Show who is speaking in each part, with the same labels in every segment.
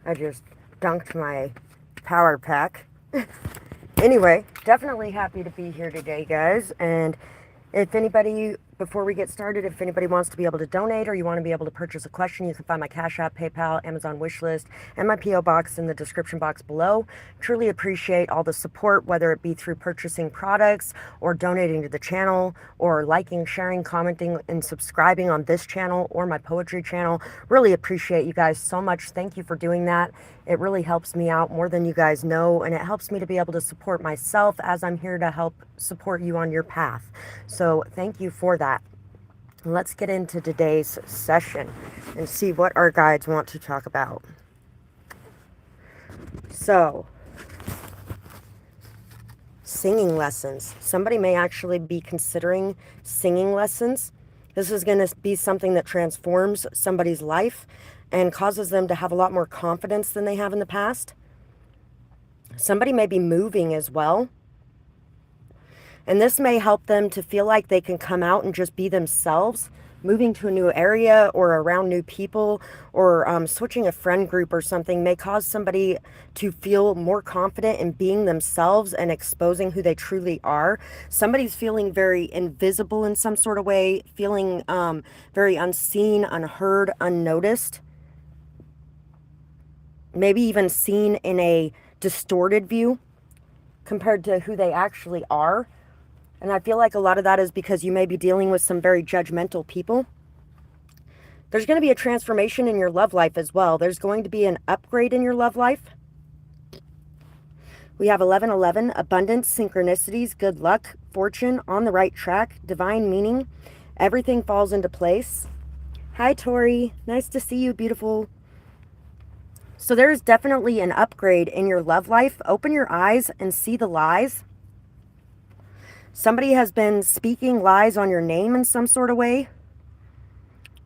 Speaker 1: I just dunked my power pack. Anyway, definitely happy to be here today, guys. And if anybody, before we get started, if anybody wants to be able to donate or you want to be able to purchase a question, you can find my Cash App, PayPal, Amazon wishlist, and my P.O. box in the description box below. Truly appreciate all the support, whether it be through purchasing products or donating to the channel or liking, sharing, commenting, and subscribing on this channel or my poetry channel. Really appreciate you guys so much. Thank you for doing that. It really helps me out more than you guys know, and it helps me to be able to support myself as I'm here to help support you on your path. So thank you for that. Let's get into today's session and see what our guides want to talk about. So, singing lessons. Somebody may actually be considering singing lessons. This is going to be something that transforms somebody's life and causes them to have a lot more confidence than they have in the past. Somebody may be moving as well. And this may help them to feel like they can come out and just be themselves. Moving to a new area or around new people or switching a friend group or something may cause somebody to feel more confident in being themselves and exposing who they truly are. Somebody's feeling very invisible in some sort of way, feeling very unseen, unheard, unnoticed. Maybe even seen in a distorted view compared to who they actually are. And I feel like a lot of that is because you may be dealing with some very judgmental people. There's going to be a transformation in your love life as well. There's going to be an upgrade in your love life. We have 1111, abundance, synchronicities, good luck, fortune, on the right track, divine meaning. Everything falls into place. Hi, Tori. Nice to see you, beautiful. So there's definitely an upgrade in your love life. Open your eyes and see the lies. Somebody has been speaking lies on your name in some sort of way.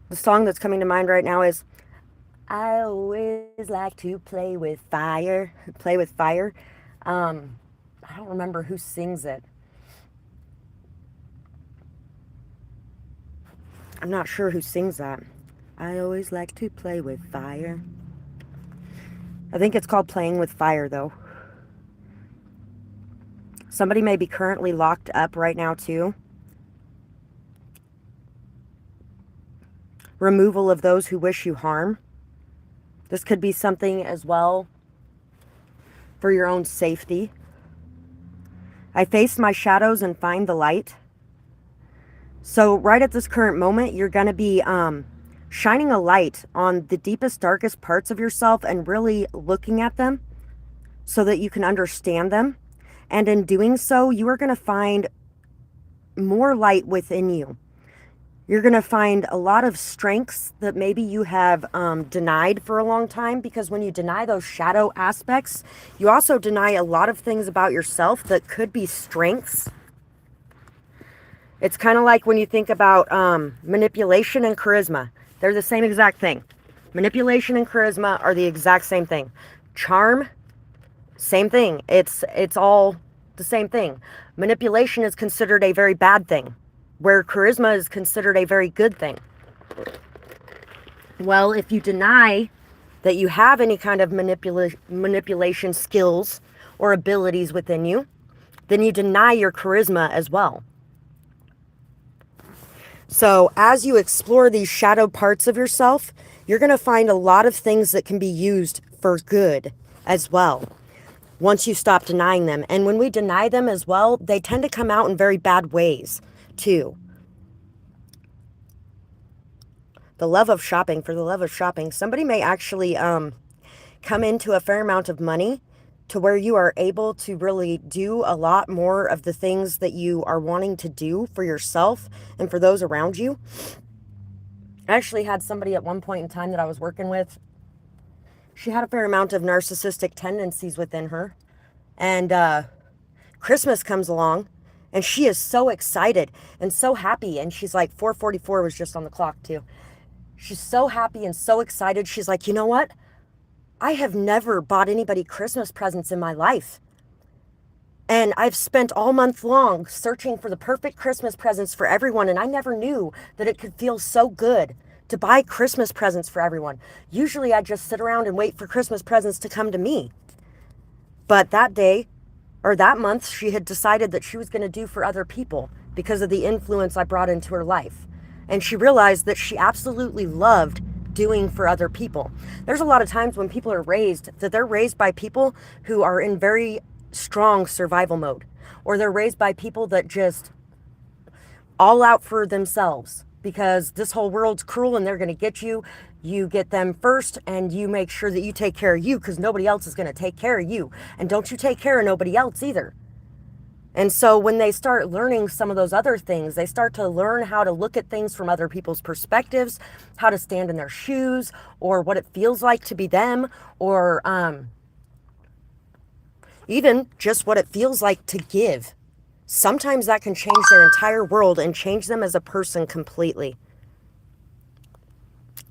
Speaker 1: The song that's coming to mind right now is, I always like to play with fire. Play with fire. I don't remember who sings it. I'm not sure who sings that. I always like to play with fire. I think it's called Playing with Fire, though. Somebody may be currently locked up right now, too. Removal of those who wish you harm. This could be something as well for your own safety. I face my shadows and find the light. So right at this current moment, you're going to be shining a light on the deepest, darkest parts of yourself and really looking at them so that you can understand them. And in doing so, you are going to find more light within you. You're going to find a lot of strengths that maybe you have denied for a long time, because when you deny those shadow aspects, you also deny a lot of things about yourself that could be strengths. It's kind of like when you think about manipulation and charisma. They're the same exact thing. Manipulation and charisma are the exact same thing. Charm, same thing. It's all the same thing. Manipulation is considered a very bad thing, where charisma is considered a very good thing. Well, if you deny that you have any kind of manipulation skills or abilities within you, then you deny your charisma as well. So as you explore these shadow parts of yourself, you're going to find a lot of things that can be used for good as well, once you stop denying them. And when we deny them as well, they tend to come out in very bad ways too. The love of shopping, for the love of shopping, somebody may actually come into a fair amount of money to where you are able to really do a lot more of the things that you are wanting to do for yourself and for those around you. I actually had somebody at one point in time that I was working with. She had a fair amount of narcissistic tendencies within her. And Christmas comes along and she is so excited and so happy. And she's like, 4:44 was just on the clock too. She's so happy and so excited. She's like, you know what? I have never bought anybody Christmas presents in my life. And I've spent all month long searching for the perfect Christmas presents for everyone. And I never knew that it could feel so good to buy Christmas presents for everyone. Usually I just sit around and wait for Christmas presents to come to me. But that day, or that month, she had decided that she was going to do for other people because of the influence I brought into her life. And she realized that she absolutely loved doing for other people. There's a lot of times when people are raised, that they're raised by people who are in very strong survival mode, or they're raised by people that just all out for themselves because this whole world's cruel and they're going to get you. You get them first and you make sure that you take care of you because nobody else is going to take care of you. And don't you take care of nobody else either. And so when they start learning some of those other things, they start to learn how to look at things from other people's perspectives, how to stand in their shoes, or what it feels like to be them, or even just what it feels like to give. Sometimes that can change their entire world and change them as a person completely.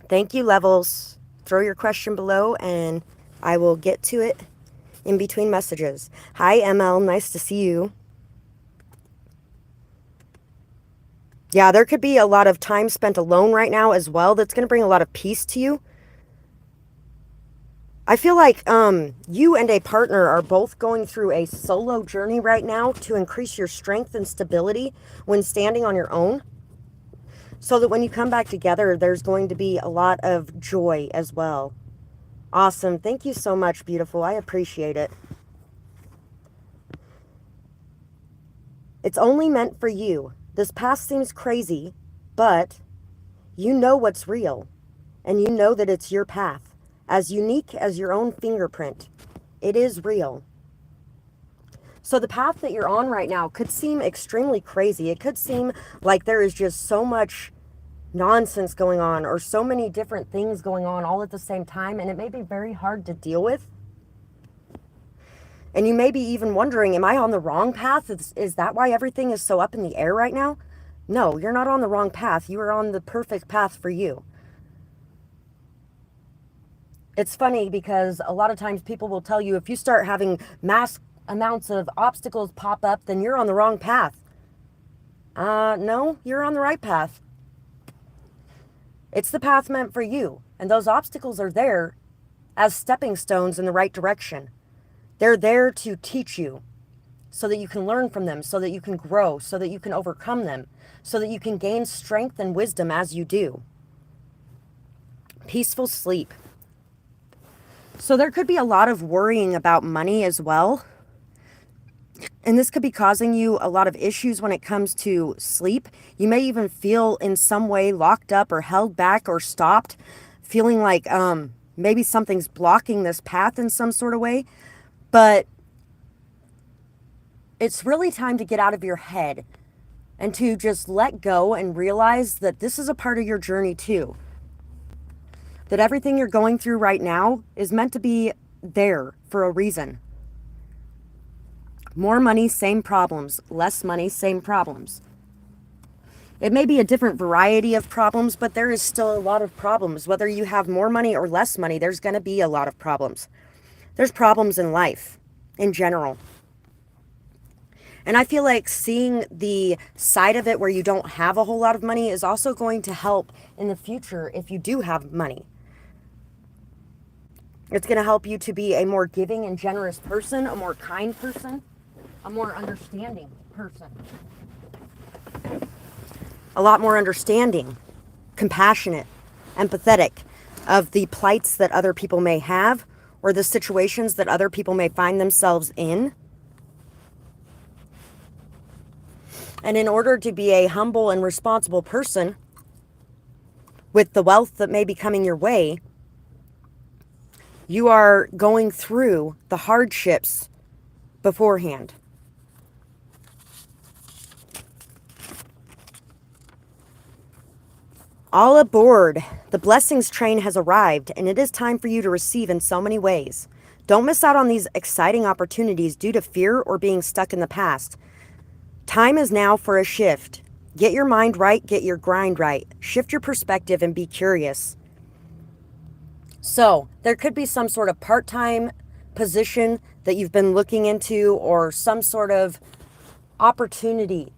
Speaker 1: Thank you, Levels. Throw your question below and I will get to it in between messages. Hi, ML. Nice to see you. Yeah, there could be a lot of time spent alone right now as well. That's going to bring a lot of peace to you. I feel like you and a partner are both going through a solo journey right now to increase your strength and stability when standing on your own. So that when you come back together, there's going to be a lot of joy as well. Awesome. Thank you so much, beautiful. I appreciate it. It's only meant for you. This past seems crazy, but you know what's real, and you know that it's your path, as unique as your own fingerprint. It is real. So the path that you're on right now could seem extremely crazy. It could seem like there is just so much nonsense going on or so many different things going on all at the same time, and it may be very hard to deal with. And you may be even wondering, am I on the wrong path? Is that why everything is so up in the air right now? No, you're not on the wrong path. You are on the perfect path for you. It's funny because a lot of times people will tell you if you start having mass amounts of obstacles pop up, then you're on the wrong path. No, you're on the right path. It's the path meant for you. And those obstacles are there as stepping stones in the right direction. They're there to teach you so that you can learn from them, so that you can grow, so that you can overcome them, so that you can gain strength and wisdom as you do. Peaceful sleep. So there could be a lot of worrying about money as well. And this could be causing you a lot of issues when it comes to sleep. You may even feel in some way locked up or held back or stopped, feeling like maybe something's blocking this path in some sort of way. But it's really time to get out of your head and to just let go and realize that this is a part of your journey too. That everything you're going through right now is meant to be there for a reason. More money, same problems. Less money, same problems. It may be a different variety of problems, but there is still a lot of problems. Whether you have more money or less money, there's going to be a lot of problems. There's problems in life, in general. And I feel like seeing the side of it where you don't have a whole lot of money is also going to help in the future if you do have money. It's going to help you to be a more giving and generous person, a more kind person, a more understanding person. A lot more understanding, compassionate, empathetic of the plights that other people may have or the situations that other people may find themselves in. And in order to be a humble and responsible person with the wealth that may be coming your way, you are going through the hardships beforehand. All aboard. The blessings train has arrived, and it is time for you to receive in so many ways. Don't miss out on these exciting opportunities due to fear or being stuck in the past. Time is now for a shift. Get your mind right, get your grind right. Shift your perspective and be curious. So, there could be some sort of part-time position that you've been looking into or some sort of opportunity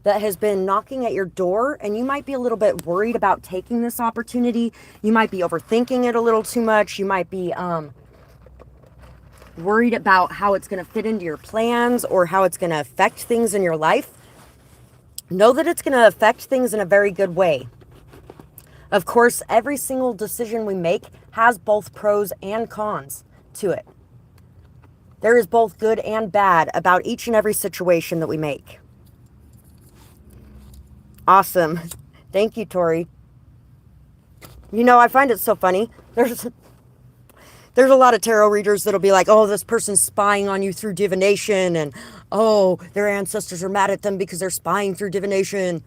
Speaker 1: that has been knocking at your door, and you might be a little bit worried about taking this opportunity. You might be overthinking it a little too much. You might be worried about how it's going to fit into your plans or how it's going to affect things in your life. Know that it's going to affect things in a very good way. Of course, every single decision we make has both pros and cons to it. There is both good and bad about each and every situation that we make. Awesome. Thank you, Tori. You know, I find it so funny. There's a lot of tarot readers that'll be like, oh, this person's spying on you through divination, and oh, their ancestors are mad at them because they're spying through divination.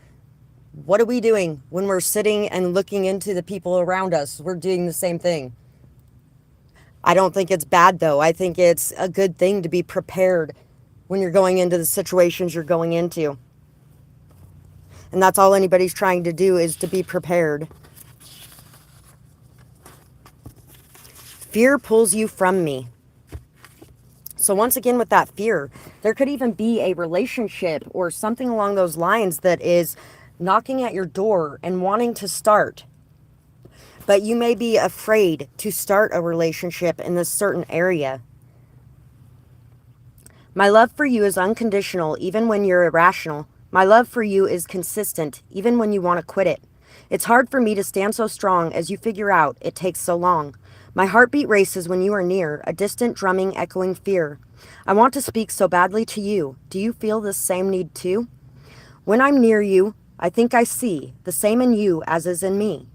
Speaker 1: What are we doing when we're sitting and looking into the people around us? We're doing the same thing. I don't think it's bad, though. I think it's a good thing to be prepared when you're going into the situations you're going into. And that's all anybody's trying to do, is to be prepared. Fear pulls you from me. So once again, with that fear, there could even be a relationship or something along those lines that is knocking at your door and wanting to start. But you may be afraid to start a relationship in this certain area. My love for you is unconditional even when you're irrational. My love for you is consistent even when you want to quit it. It's hard for me to stand so strong as you figure out it takes so long. My heartbeat races when you are near, a distant drumming echoing fear. I want to speak so badly to you. Do you feel this same need too? When I'm near you, I think I see the same in you as is in me.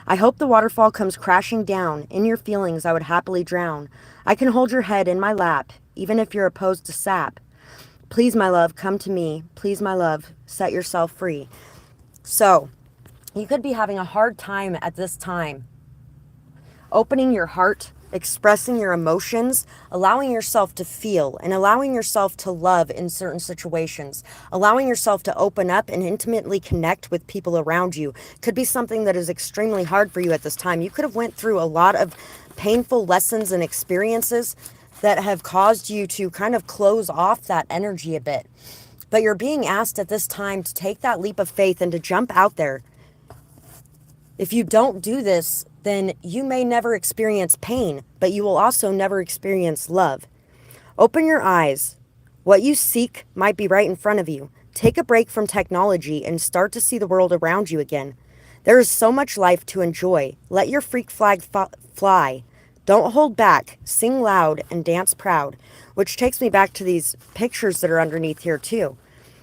Speaker 1: I hope the waterfall comes crashing down. In your feelings I would happily drown. I can hold your head in my lap, even if you're opposed to sap. Please, my love, come to me. Please, my love, set yourself free. So, you could be having a hard time at this time. Opening your heart, expressing your emotions, allowing yourself to feel, and allowing yourself to love in certain situations. Allowing yourself to open up and intimately connect with people around you could be something that is extremely hard for you at this time. You could have went through a lot of painful lessons and experiences that have caused you to kind of close off that energy a bit. But you're being asked at this time to take that leap of faith and to jump out there. If you don't do this, then you may never experience pain, but you will also never experience love. Open your eyes. What you seek might be right in front of you. Take a break from technology and start to see the world around you again. There is so much life to enjoy. Let your freak flag fly. Don't hold back. Sing loud and dance proud. Which takes me back to these pictures that are underneath here too.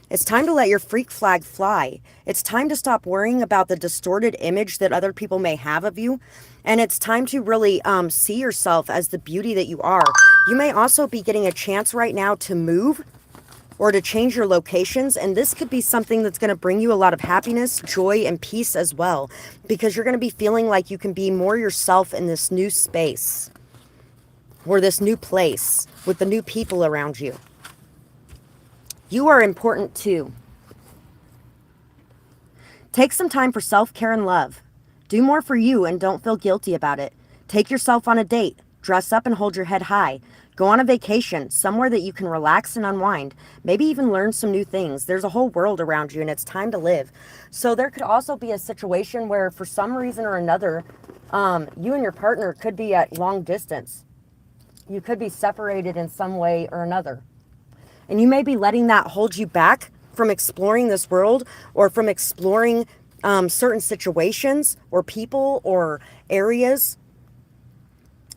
Speaker 1: It's time to let your freak flag fly. It's time to stop worrying about the distorted image that other people may have of you. And it's time to really see yourself as the beauty that you are. You may also be getting a chance right now to move or to change your locations. And this could be something that's going to bring you a lot of happiness, joy, and peace as well. Because you're going to be feeling like you can be more yourself in this new space or this new place with the new people around you. You are important too. Take some time for self-care and love. Do more for you and don't feel guilty about it. Take yourself on a date. Dress up and hold your head high. Go on a vacation, somewhere that you can relax and unwind. Maybe even learn some new things. There's a whole world around you and it's time to live. So there could also be a situation where for some reason or another, you and your partner could be at long distance. You could be separated in some way or another. And you may be letting that hold you back from exploring this world or from exploring certain situations or people or areas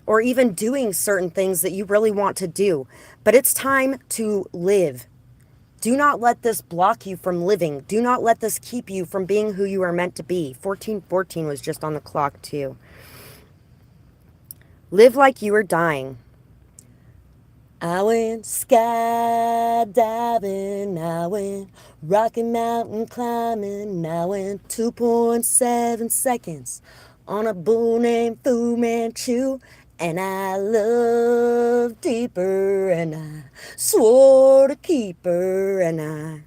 Speaker 1: or even doing certain things that you really want to do. But it's time to live. Do not let this block you from living. Do not let this keep you from being who you are meant to be. 1414 was just on the clock too. Live like you are dying. I went skydiving, I went Rocky Mountain climbing, I went 2.7 seconds on a bull named Fu Manchu, and I loved deeper, and I swore to keep her, and I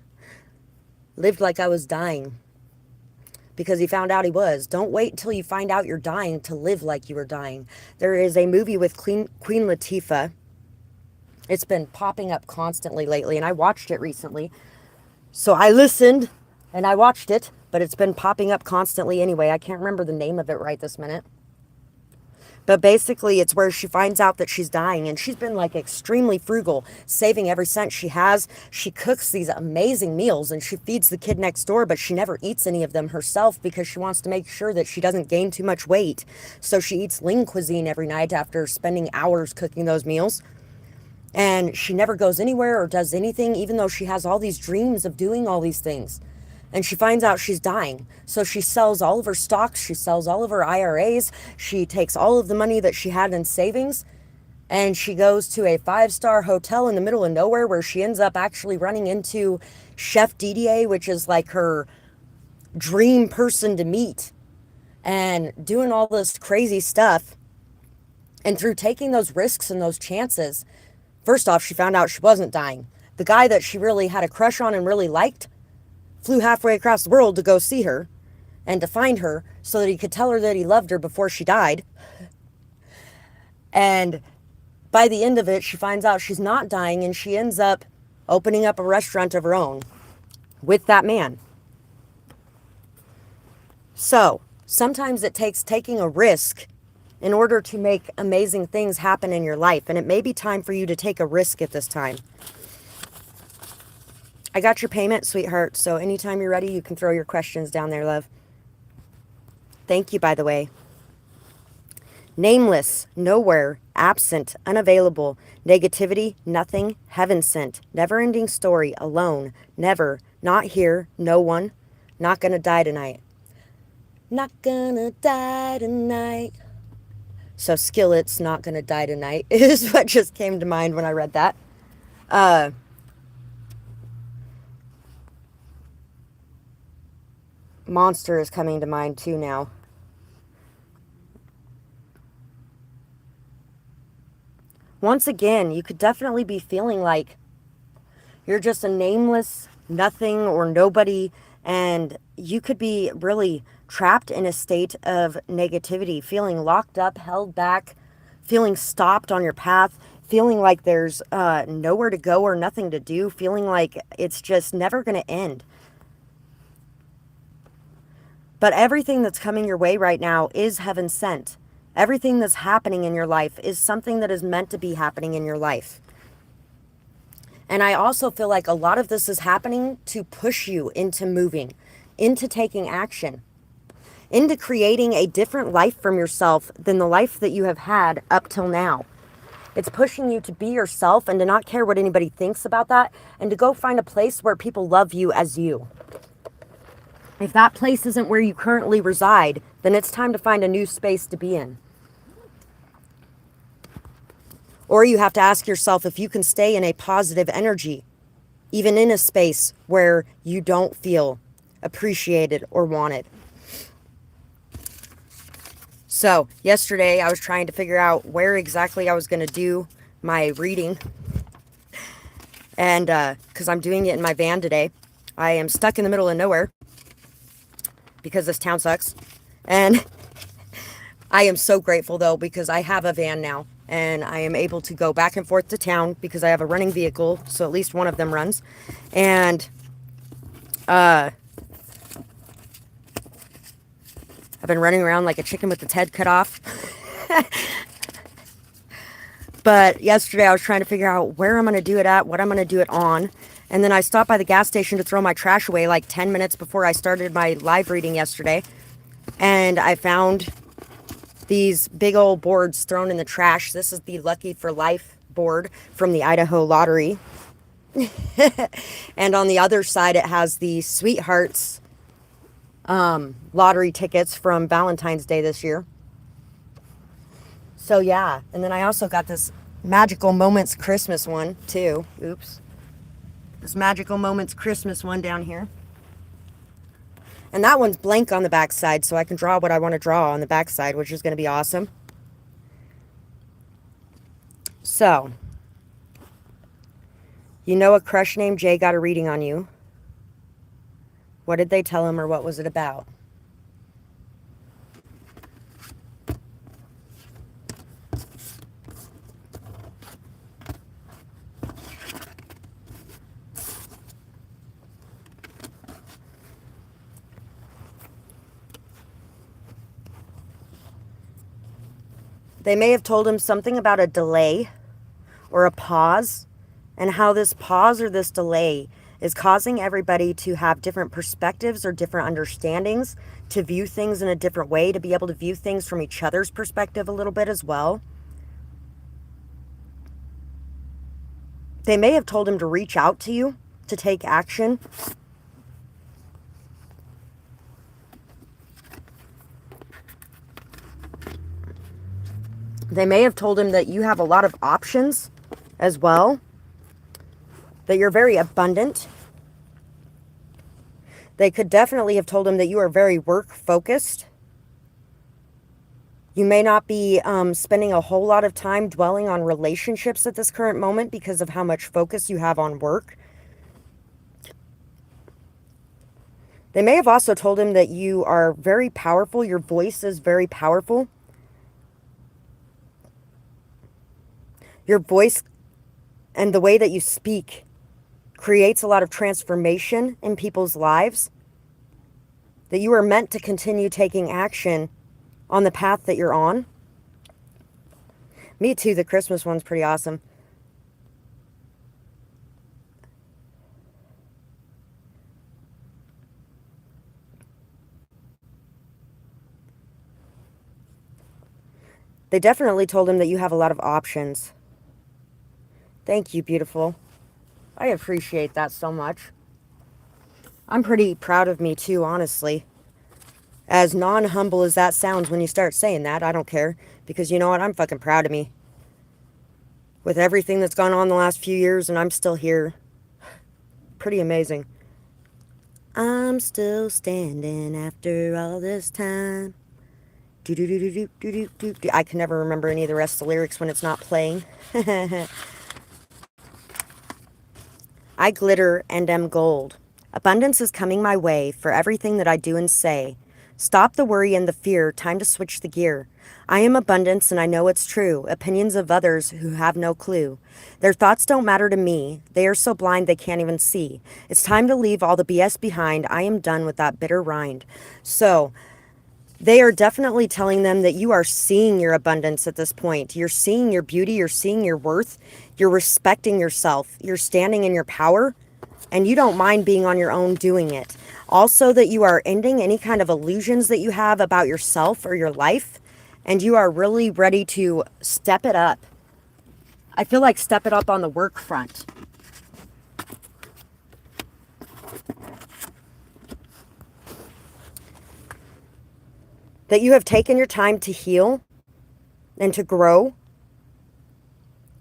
Speaker 1: lived like I was dying because he found out he was. Don't wait until you find out you're dying to live like you were dying. There is a movie with Queen Latifah. It's been popping up constantly lately, and I watched it recently. So I listened And I watched it, but it's been popping up constantly anyway. I can't remember the name of it right this minute. But basically, it's where she finds out that she's dying, and she's been like extremely frugal, saving every cent she has. She cooks these amazing meals and she feeds the kid next door, but she never eats any of them herself because she wants to make sure that she doesn't gain too much weight. So she eats lean cuisine every night after spending hours cooking those meals. And she never goes anywhere or does anything, even though she has all these dreams of doing all these things. And she finds out she's dying. So she sells all of her stocks. She sells all of her IRAs. She takes all of the money that she had in savings. And she goes to a 5-star hotel in the middle of nowhere where she ends up actually running into Chef Didier, which is like her dream person to meet. And doing all this crazy stuff. And through taking those risks and those chances, first off, she found out she wasn't dying. The guy that she really had a crush on and really liked flew halfway across the world to go see her and to find her so that he could tell her that he loved her before she died. And by the end of it, she finds out she's not dying, and she ends up opening up a restaurant of her own with that man. So sometimes it takes taking a risk in order to make amazing things happen in your life. And it may be time for you to take a risk at this time. I got your payment, sweetheart, so anytime you're ready, you can throw your questions down there, love. Thank you, by the way. Nameless, nowhere, absent, unavailable, negativity, nothing, heaven sent, never-ending story, alone, never, not here, no one, not gonna die tonight. Not gonna die tonight. So Skillet's not gonna die tonight is what just came to mind when I read that. Monster is coming to mind too now. Once again, you could definitely be feeling like you're just a nameless nothing or nobody, and you could be really trapped in a state of negativity, feeling locked up, held back, feeling stopped on your path, feeling like there's nowhere to go or nothing to do, feeling like it's just never going to end. But everything that's coming your way right now is heaven sent. Everything that's happening in your life is something that is meant to be happening in your life. And I also feel like a lot of this is happening to push you into moving, into taking action, into creating a different life from yourself than the life that you have had up till now. It's pushing you to be yourself and to not care what anybody thinks about that, and to go find a place where people love you as you. If that place isn't where you currently reside, then it's time to find a new space to be in. Or you have to ask yourself if you can stay in a positive energy, even in a space where you don't feel appreciated or wanted. So yesterday I was trying to figure out where exactly I was going to do my reading. And because I'm doing it in my van today, I am stuck in the middle of nowhere because this town sucks. And I am so grateful though, because I have a van now and I am able to go back and forth to town because I have a running vehicle. So at least one of them runs. And I've been running around like a chicken with its head cut off. But yesterday I was trying to figure out where I'm going to do it at, what I'm going to do it on. And then I stopped by the gas station to throw my trash away like 10 minutes before I started my live reading yesterday. And I found these big old boards thrown in the trash. This is the Lucky for Life board from the Idaho Lottery. And on the other side it has the Sweethearts lottery tickets from Valentine's Day this year. So yeah, and then I also got this Magical Moments Christmas one too. Oops. This Magical Moments Christmas one down here. And that one's blank on the back side, so I can draw what I want to draw on the back side, which is going to be awesome. So, you know a crush named Jay got a reading on you. What did they tell him, or what was it about? They may have told him something about a delay or a pause, and how this pause or this delay is causing everybody to have different perspectives or different understandings, to view things in a different way, to be able to view things from each other's perspective a little bit as well. They may have told him to reach out to you, to take action. They may have told him that you have a lot of options as well, that you're very abundant. They could definitely have told him that you are very work-focused. You may not be spending a whole lot of time dwelling on relationships at this current moment because of how much focus you have on work. They may have also told him that you are very powerful. Your voice is very powerful. Your voice and the way that you speak creates a lot of transformation in people's lives. That you are meant to continue taking action on the path that you're on. Me too, the Christmas one's pretty awesome. They definitely told him that you have a lot of options. Thank you, beautiful. I appreciate that so much. I'm pretty proud of me too, honestly. As non-humble as that sounds when you start saying that, I don't care. Because you know what? I'm fucking proud of me. With everything that's gone on the last few years and I'm still here. Pretty amazing. I'm still standing after all this time. I can never remember any of the rest of the lyrics when it's not playing. I glitter and am gold. Abundance is coming my way for everything that I do and say. Stop the worry and the fear, time to switch the gear. I am abundance and I know it's true. Opinions of others who have no clue. Their thoughts don't matter to me. They are so blind they can't even see. It's time to leave all the BS behind. I am done with that bitter rind. So, they are definitely telling them that you are seeing your abundance at this point. You're seeing your beauty. You're seeing your worth. You're respecting yourself. You're standing in your power. And you don't mind being on your own doing it. Also that you are ending any kind of illusions that you have about yourself or your life. And you are really ready to step it up. I feel like step it up on the work front. That you have taken your time to heal and to grow.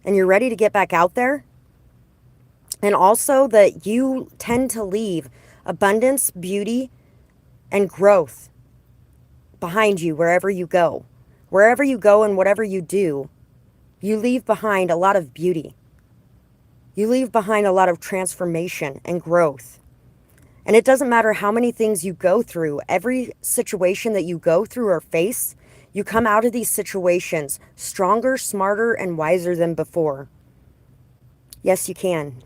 Speaker 1: And you're ready to get back out there. And also that you tend to leave abundance, beauty, and growth behind you wherever you go. Wherever you go and whatever you do, you leave behind a lot of beauty. You leave behind a lot of transformation and growth. And it doesn't matter how many things you go through, every situation that you go through or face, you come out of these situations stronger, smarter, and wiser than before. Yes, you can.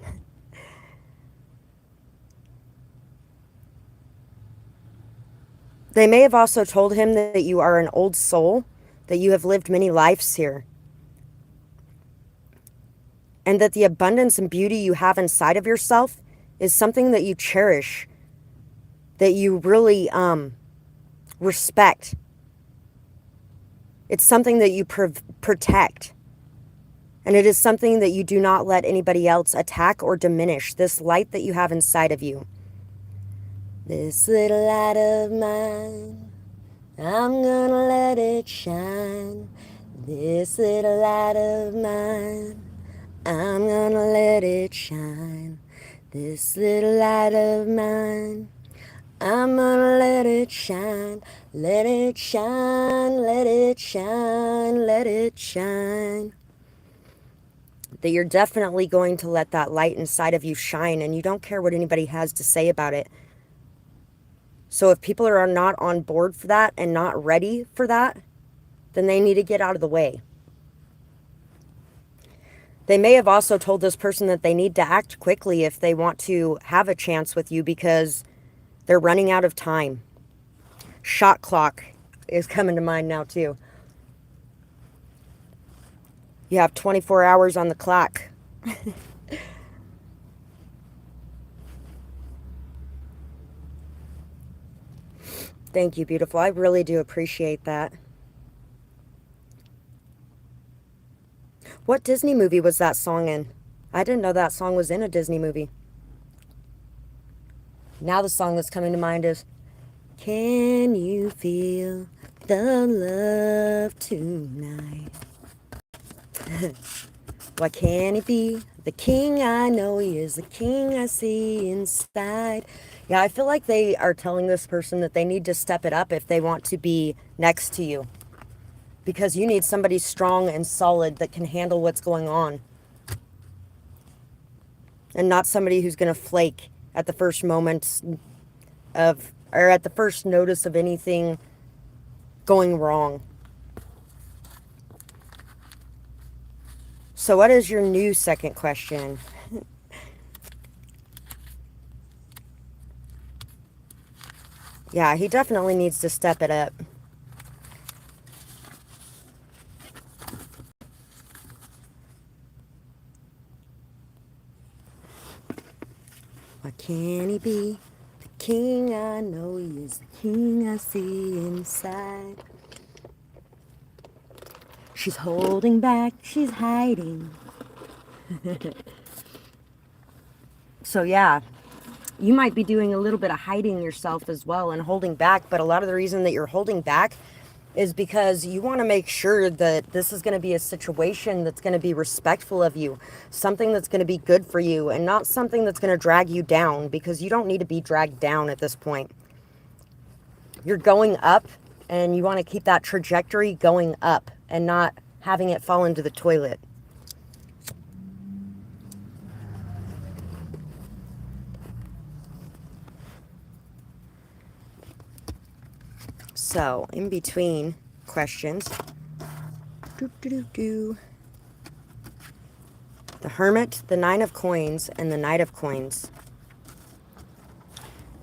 Speaker 1: They may have also told him that you are an old soul, that you have lived many lives here. And that the abundance and beauty you have inside of yourself is something that you cherish, that you really respect. It's something that you protect. And it is something that you do not let anybody else attack or diminish, this light that you have inside of you. This little light of mine, I'm gonna let it shine. This little light of mine, I'm gonna let it shine. This little light of mine, I'm gonna let it shine. Let it shine, let it shine, let it shine. That you're definitely going to let that light inside of you shine, and you don't care what anybody has to say about it. So if people are not on board for that and not ready for that, then they need to get out of the way. They may have also told this person that they need to act quickly if they want to have a chance with you because they're running out of time. Shot clock is coming to mind now too. You have 24 hours on the clock. Thank you, beautiful. I really do appreciate that. What Disney movie was that song in? I didn't know that song was in a Disney movie. Now the song that's coming to mind is, can you feel the love tonight? Why can't he be the king I know he is, the king I see inside? Yeah, I feel like they are telling this person that they need to step it up if they want to be next to you. Because you need somebody strong and solid that can handle what's going on. And not somebody who's going to flake at the first moment of, or at the first notice of anything going wrong. So what is your new second question? Yeah, he definitely needs to step it up. Why can't he be the king I know he is, the king I see inside? She's holding back, she's hiding. So yeah, you might be doing a little bit of hiding yourself as well and holding back, but a lot of the reason that you're holding back is because you want to make sure that this is going to be a situation that's going to be respectful of you, something that's going to be good for you, and not something that's going to drag you down, because you don't need to be dragged down at this point. You're going up, and you want to keep that trajectory going up and not having it fall into the toilet. So, in between questions, the Hermit, the Nine of Coins, and the Knight of Coins.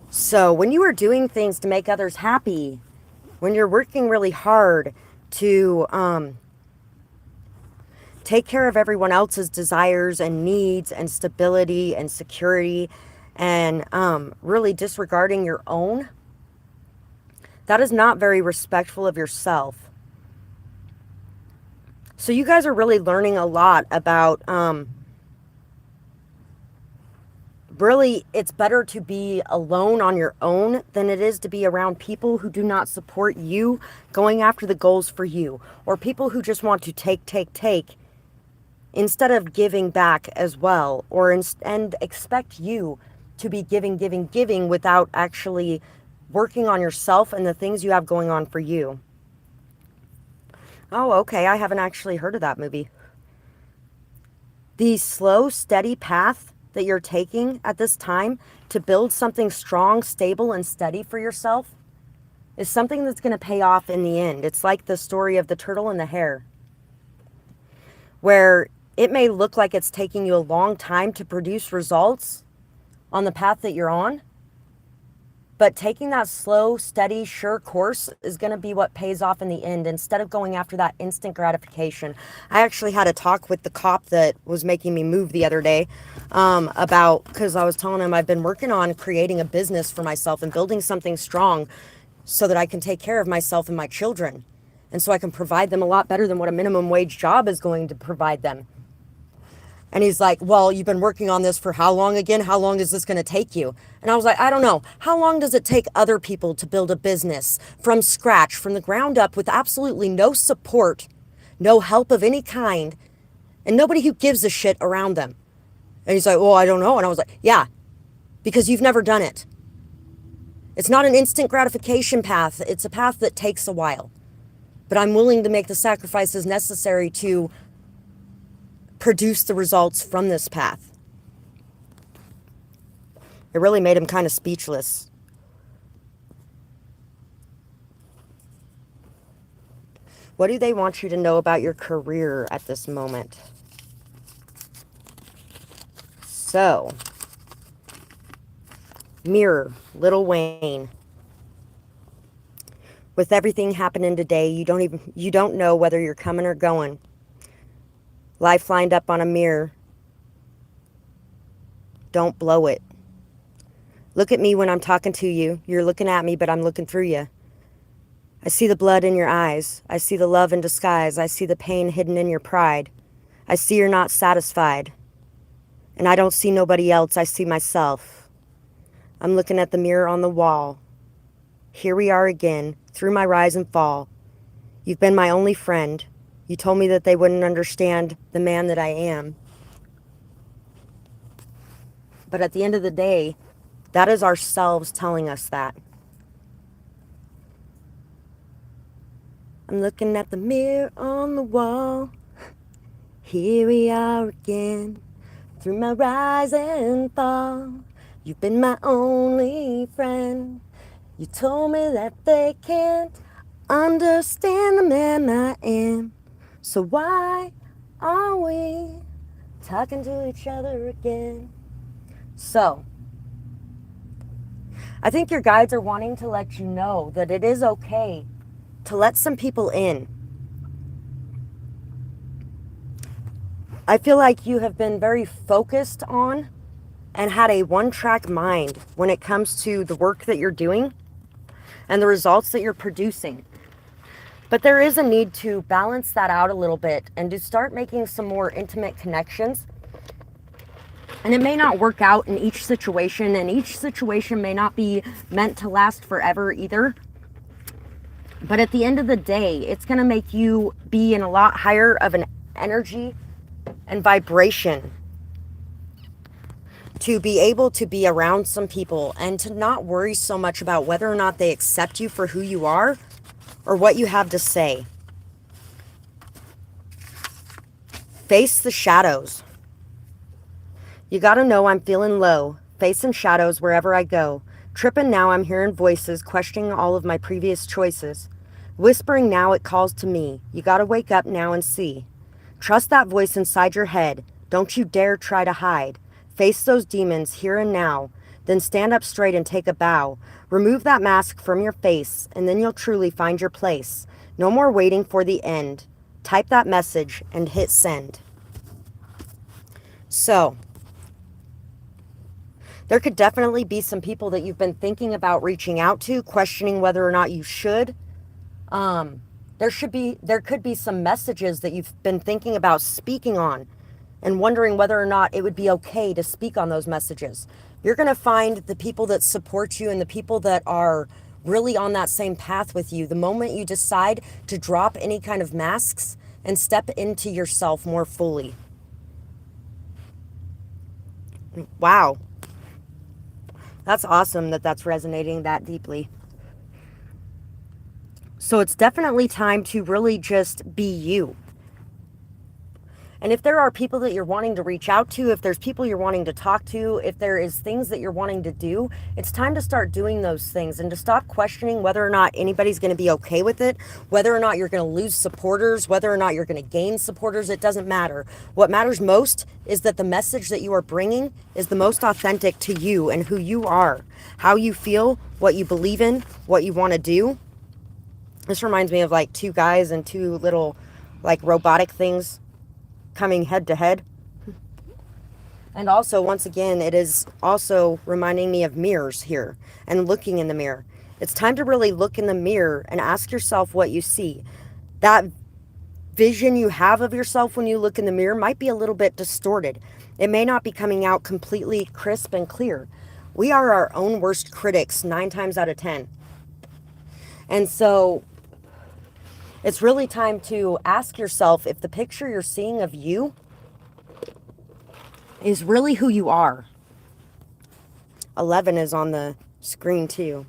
Speaker 1: So, when you are doing things to make others happy, when you're working really hard to take care of everyone else's desires and needs and stability and security, and really disregarding your own, that is not very respectful of yourself. So you guys are really learning a lot about, really, it's better to be alone on your own than it is to be around people who do not support you going after the goals for you, or people who just want to take, instead of giving back as well, or and expect you to be giving without actually working on yourself and the things you have going on for you. Oh, okay. I haven't actually heard of that movie. The slow, steady path that you're taking at this time to build something strong, stable, and steady for yourself is something that's going to pay off in the end. It's like the story of the turtle and the hare, where it may look like it's taking you a long time to produce results on the path that you're on, but taking that slow, steady, sure course is going to be what pays off in the end, instead of going after that instant gratification. I actually had a talk with the cop that was making me move the other day about, because I was telling him I've been working on creating a business for myself and building something strong so that I can take care of myself and my children. And so I can provide them a lot better than what a minimum wage job is going to provide them. And he's like, well, you've been working on this for how long again? How long is this going to take you? And I was like, I don't know. How long does it take other people to build a business from scratch, from the ground up, with absolutely no support, no help of any kind, and nobody who gives a shit around them? And he's like, well, I don't know. And I was like, yeah, because you've never done it. It's not an instant gratification path. It's a path that takes a while. But I'm willing to make the sacrifices necessary to produce the results from this path. It really made him kind of speechless. What do they want you to know about your career at this moment? So, Mirror, Lil Wayne. With everything happening today, you don't know whether you're coming or going. Life lined up on a mirror. Don't blow it. Look at me when I'm talking to you. You're looking at me, but I'm looking through you. I see the blood in your eyes. I see the love in disguise. I see the pain hidden in your pride. I see you're not satisfied. And I don't see nobody else. I see myself. I'm looking at the mirror on the wall. Here we are again, through my rise and fall. You've been my only friend. You told me that they wouldn't understand the man that I am. But at the end of the day, that is ourselves telling us that. I'm looking at the mirror on the wall. Here we are again, through my rise and fall. You've been my only friend. You told me that they can't understand the man I am. So why are we talking to each other again? So, I think your guides are wanting to let you know that it is okay to let some people in. I feel like you have been very focused on and had a one-track mind when it comes to the work that you're doing and the results that you're producing. But there is a need to balance that out a little bit and to start making some more intimate connections. And it may not work out in each situation, and each situation may not be meant to last forever either. But at the end of the day, it's going to make you be in a lot higher of an energy and vibration to be able to be around some people and to not worry so much about whether or not they accept you for who you are or what you have to say. Face the shadows. You gotta know I'm feeling low, facing shadows wherever I go. Tripping now, I'm hearing voices, questioning all of my previous choices. Whispering now, it calls to me. You gotta wake up now and see. Trust that voice inside your head. Don't you dare try to hide. Face those demons here and now. Then stand up straight and take a bow. Remove that mask from your face, and then you'll truly find your place. No more waiting for the end. Type that message and hit send. So, there could definitely be some people that you've been thinking about reaching out to, questioning whether or not you should. There could be some messages that you've been thinking about speaking on and wondering whether or not it would be okay to speak on those messages. You're going to find the people that support you and the people that are really on that same path with you the moment you decide to drop any kind of masks and step into yourself more fully. Wow. That's awesome that that's resonating that deeply. So it's definitely time to really just be you. And if there are people that you're wanting to reach out to, if there's people you're wanting to talk to, if there is things that you're wanting to do, it's time to start doing those things and to stop questioning whether or not anybody's going to be okay with it, whether or not you're going to lose supporters, whether or not you're going to gain supporters. It doesn't matter. What matters most is that the message that you are bringing is the most authentic to you and who you are, how you feel, what you believe in, what you want to do. This reminds me of like two guys and two little like robotic things coming head to head. And also, once again, it is also reminding me of mirrors here and looking in the mirror. It's time to really look in the mirror and ask yourself what you see. That vision you have of yourself when you look in the mirror might be a little bit distorted. It may not be coming out completely crisp and clear. We are our own worst critics 9 times out of 10. And so it's really time to ask yourself if the picture you're seeing of you is really who you are. 11 is on the screen too.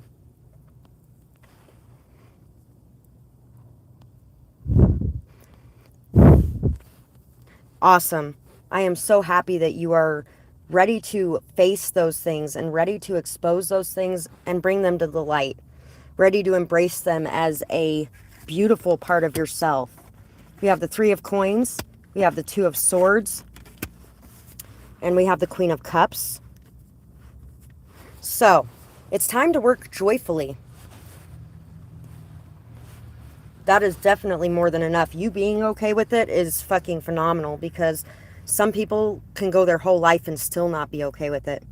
Speaker 1: Awesome. I am so happy that you are ready to face those things and ready to expose those things and bring them to the light. Ready to embrace them as a beautiful part of yourself. We have the 3 of Coins, we have the 2 of Swords, and we have the Queen of Cups. So, it's time to work joyfully. that is definitely more than enough. You being okay with it is fucking phenomenal, because some people can go their whole life and still not be okay with it.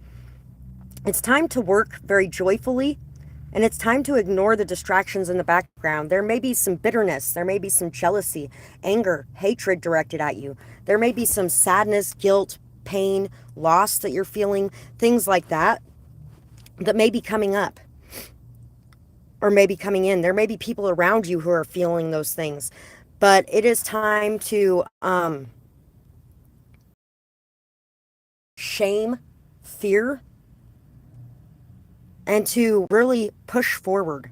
Speaker 1: It's time to work very joyfully, and it's time to ignore the distractions in the background. There may be some bitterness, there may be some jealousy, anger, hatred directed at you. There may be some sadness, guilt, pain, loss that you're feeling, things like that may be coming up or maybe coming in. There may be people around you who are feeling those things, but it is time to shame, fear, and to really push forward.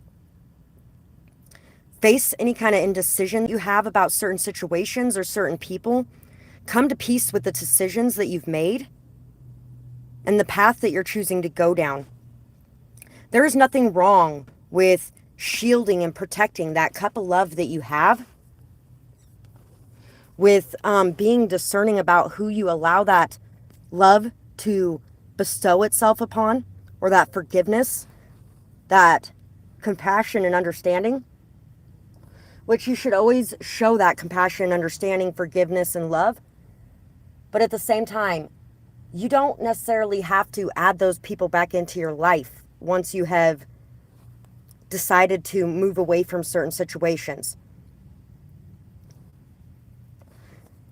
Speaker 1: Face any kind of indecision you have about certain situations or certain people. Come to peace with the decisions that you've made and the path that you're choosing to go down. There is nothing wrong with shielding and protecting that cup of love that you have, with being discerning about who you allow that love to bestow itself upon, or that forgiveness, that compassion and understanding, which you should always show that compassion, understanding, forgiveness, and love. But at the same time, you don't necessarily have to add those people back into your life once you have decided to move away from certain situations.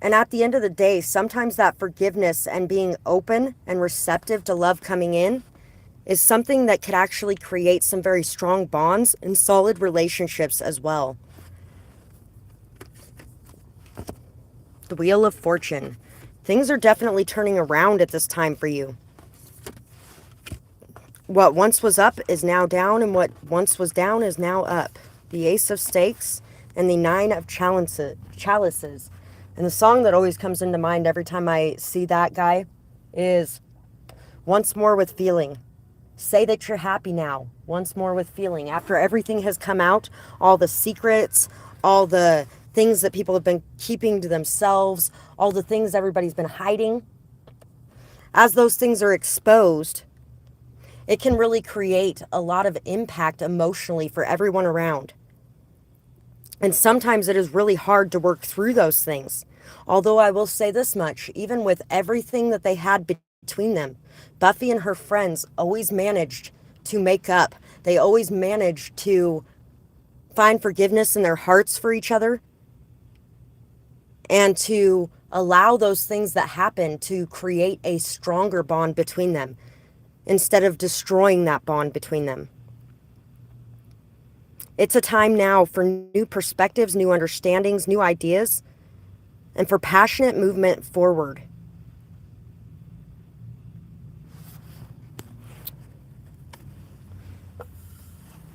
Speaker 1: And at the end of the day, sometimes that forgiveness and being open and receptive to love coming in is something that could actually create some very strong bonds and solid relationships as well. The Wheel of Fortune. Things are definitely turning around at this time for you. What once was up is now down, and what once was down is now up. The Ace of Stakes and the Nine of Chalices. And the song that always comes into mind every time I see that guy is Once More with Feeling. Say that you're happy now. Once more with feeling. After everything has come out, all the secrets, all the things that people have been keeping to themselves, all the things everybody's been hiding, as those things are exposed, it can really create a lot of impact emotionally for everyone around. And sometimes it is really hard to work through those things. Although I will say this much, even with everything that they had between them, Buffy and her friends always managed to make up. They always managed to find forgiveness in their hearts for each other, and to allow those things that happen to create a stronger bond between them, instead of destroying that bond between them. It's a time now for new perspectives, new understandings, new ideas, and for passionate movement forward.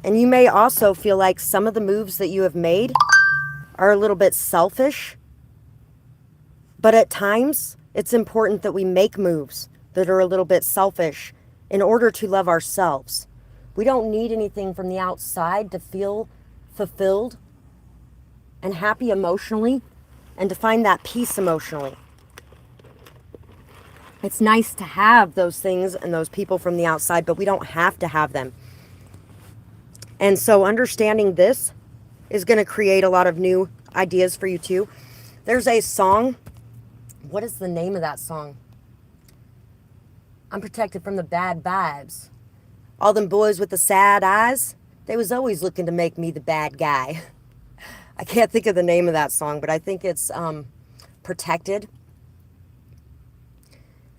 Speaker 1: And you may also feel like some of the moves that you have made are a little bit selfish. But at times, it's important that we make moves that are a little bit selfish in order to love ourselves. We don't need anything from the outside to feel fulfilled and happy emotionally, and to find that peace emotionally. It's nice to have those things and those people from the outside, but we don't have to have them. And so understanding this is going to create a lot of new ideas for you too. There's a song. What is the name of that song? I'm protected from the bad vibes. All them boys with the sad eyes, they was always looking to make me the bad guy. I can't think of the name of that song, but I think it's Protected.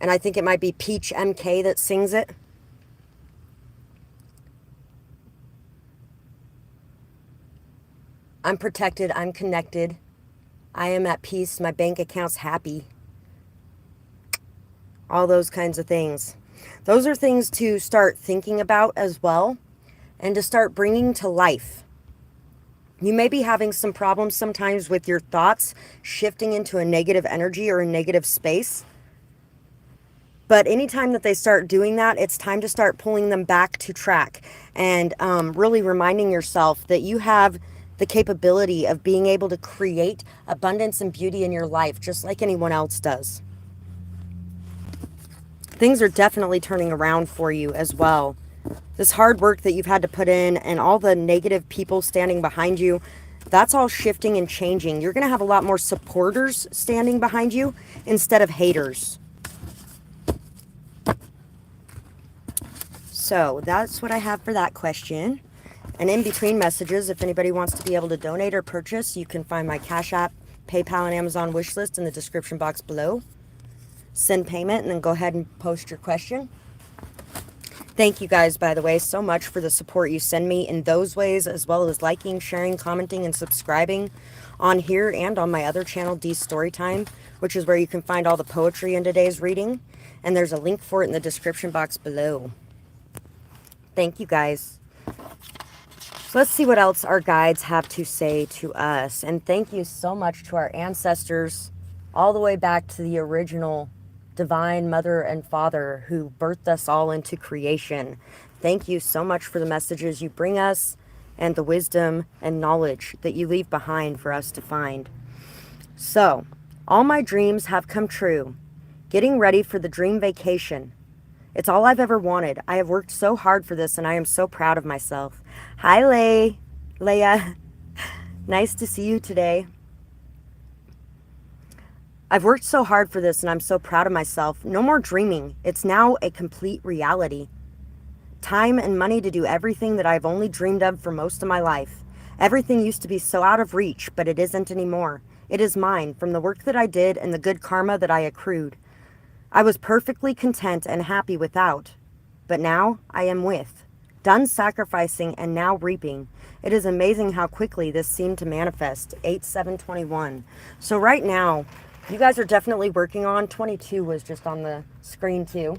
Speaker 1: And I think it might be Peach MK that sings it. I'm protected, I'm connected. I am at peace, my bank account's happy. All those kinds of things. Those are things to start thinking about as well, and to start bringing to life. You may be having some problems sometimes with your thoughts shifting into a negative energy or a negative space. But anytime that they start doing that, it's time to start pulling them back to track, and really reminding yourself that you have the capability of being able to create abundance and beauty in your life just like anyone else does. Things are definitely turning around for you as well. This hard work that you've had to put in, and all the negative people standing behind you, That's all shifting and changing. You're going to have a lot more supporters standing behind you instead of haters. So that's what I have for that question. And in between messages, if anybody wants to be able to donate or purchase, you can find my Cash App, PayPal, and Amazon wish list in the description box below. Send payment and then go ahead and post your question. Thank you guys, by the way, so much for the support you send me in those ways, as well as liking, sharing, commenting, and subscribing on here and on my other channel, Dee's Storytime, which is where you can find all the poetry in today's reading. And there's a link for it in the description box below. Thank you guys. So let's see what else our guides have to say to us. And thank you so much to our ancestors, all the way back to the original divine mother and father who birthed us all into creation. Thank you so much for the messages you bring us and the wisdom and knowledge that you leave behind for us to find. So, all my dreams have come true. Getting ready for the dream vacation. It's all I've ever wanted. I have worked so hard for this and I am so proud of myself. Hi, Leia. Nice to see you today. I've worked so hard for this and I'm so proud of myself. No more dreaming. It's now a complete reality. Time and money to do everything that I've only dreamed of for most of my life. Everything used to be so out of reach, but it isn't anymore. It is mine from the work that I did and the good karma that I accrued. I was perfectly content and happy without, but now I am with. Done sacrificing and now reaping. It is amazing how quickly this seemed to manifest. 8/7/21. So right now, you guys are definitely working on, 22 was just on the screen too.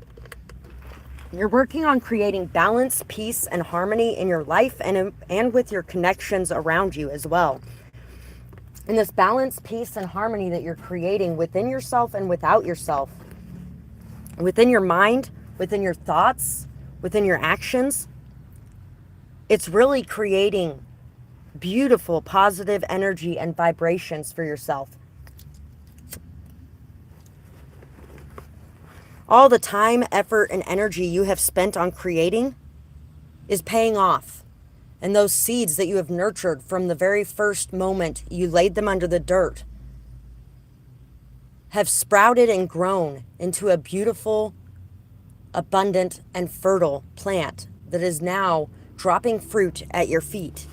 Speaker 1: You're working on creating balance, peace, and harmony in your life and with your connections around you as well. And this balance, peace, and harmony that you're creating within yourself and without yourself, within your mind, within your thoughts, within your actions, it's really creating beautiful, positive energy and vibrations for yourself. All the time, effort, and energy you have spent on creating is paying off. And those seeds that you have nurtured from the very first moment you laid them under the dirt have sprouted and grown into a beautiful, abundant, and fertile plant that is now dropping fruit at your feet.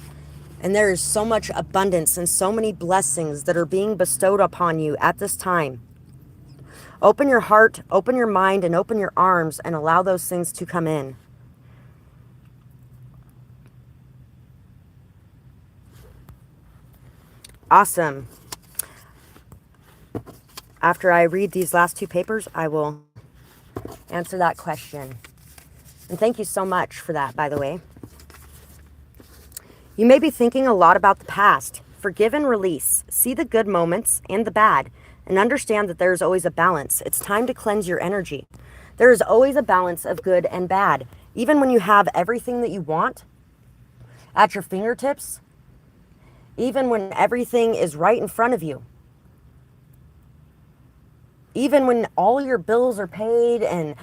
Speaker 1: And there is so much abundance and so many blessings that are being bestowed upon you at this time. Open your heart, open your mind, and open your arms and allow those things to come in. Awesome. After I read these last two papers, I will answer that question. And thank you so much for that, by the way. You may be thinking a lot about the past. Forgive and release. See the good moments and the bad. And understand that there is always a balance. It's time to cleanse your energy. There is always a balance of good and bad. Even when you have everything that you want at your fingertips, even when everything is right in front of you, even when all your bills are paid and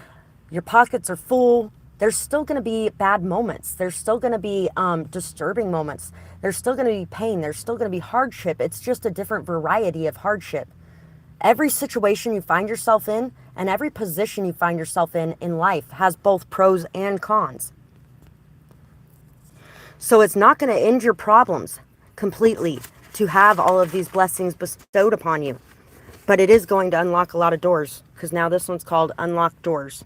Speaker 1: your pockets are full, there's still going to be bad moments. There's still going to be disturbing moments. There's still going to be pain. There's still going to be hardship. It's just a different variety of hardship. Every situation you find yourself in and every position you find yourself in life has both pros and cons. So it's not going to end your problems completely to have all of these blessings bestowed upon you. But it is going to unlock a lot of doors, because now this one's called Unlock Doors.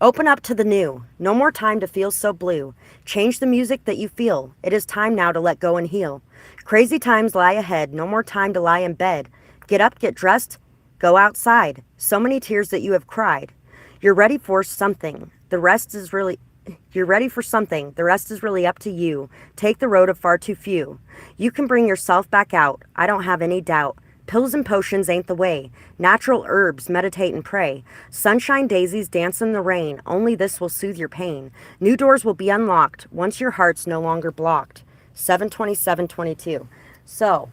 Speaker 1: Open up to the new. No more time to feel so blue. Change the music that you feel. It is time now to let go and heal. Crazy times lie ahead. No more time to lie in bed. Get up, get dressed, go outside. So many tears that you have cried. You're ready for something. You're ready for something. The rest is really up to you. Take the road of far too few. You can bring yourself back out. I don't have any doubt. Pills and potions ain't the way. Natural herbs, meditate and pray. Sunshine daisies dance in the rain. Only this will soothe your pain. New doors will be unlocked once your heart's no longer blocked. 7/27/22. So,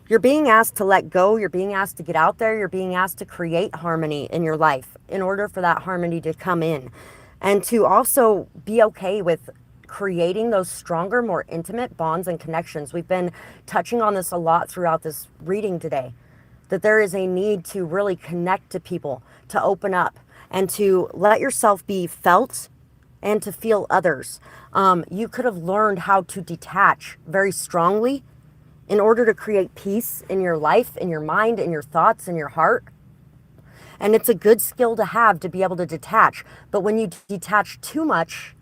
Speaker 1: you're being asked to let go. You're being asked to get out there. You're being asked to create harmony in your life in order for that harmony to come in. And to also be okay with creating those stronger, more intimate bonds and connections. We've been touching on this a lot throughout this reading today, that there is a need to really connect to people, to open up, and to let yourself be felt and to feel others. You could have learned how to detach very strongly in order to create peace in your life, in your mind, in your thoughts, in your heart. And it's a good skill to have, to be able to detach. But when you detach too much,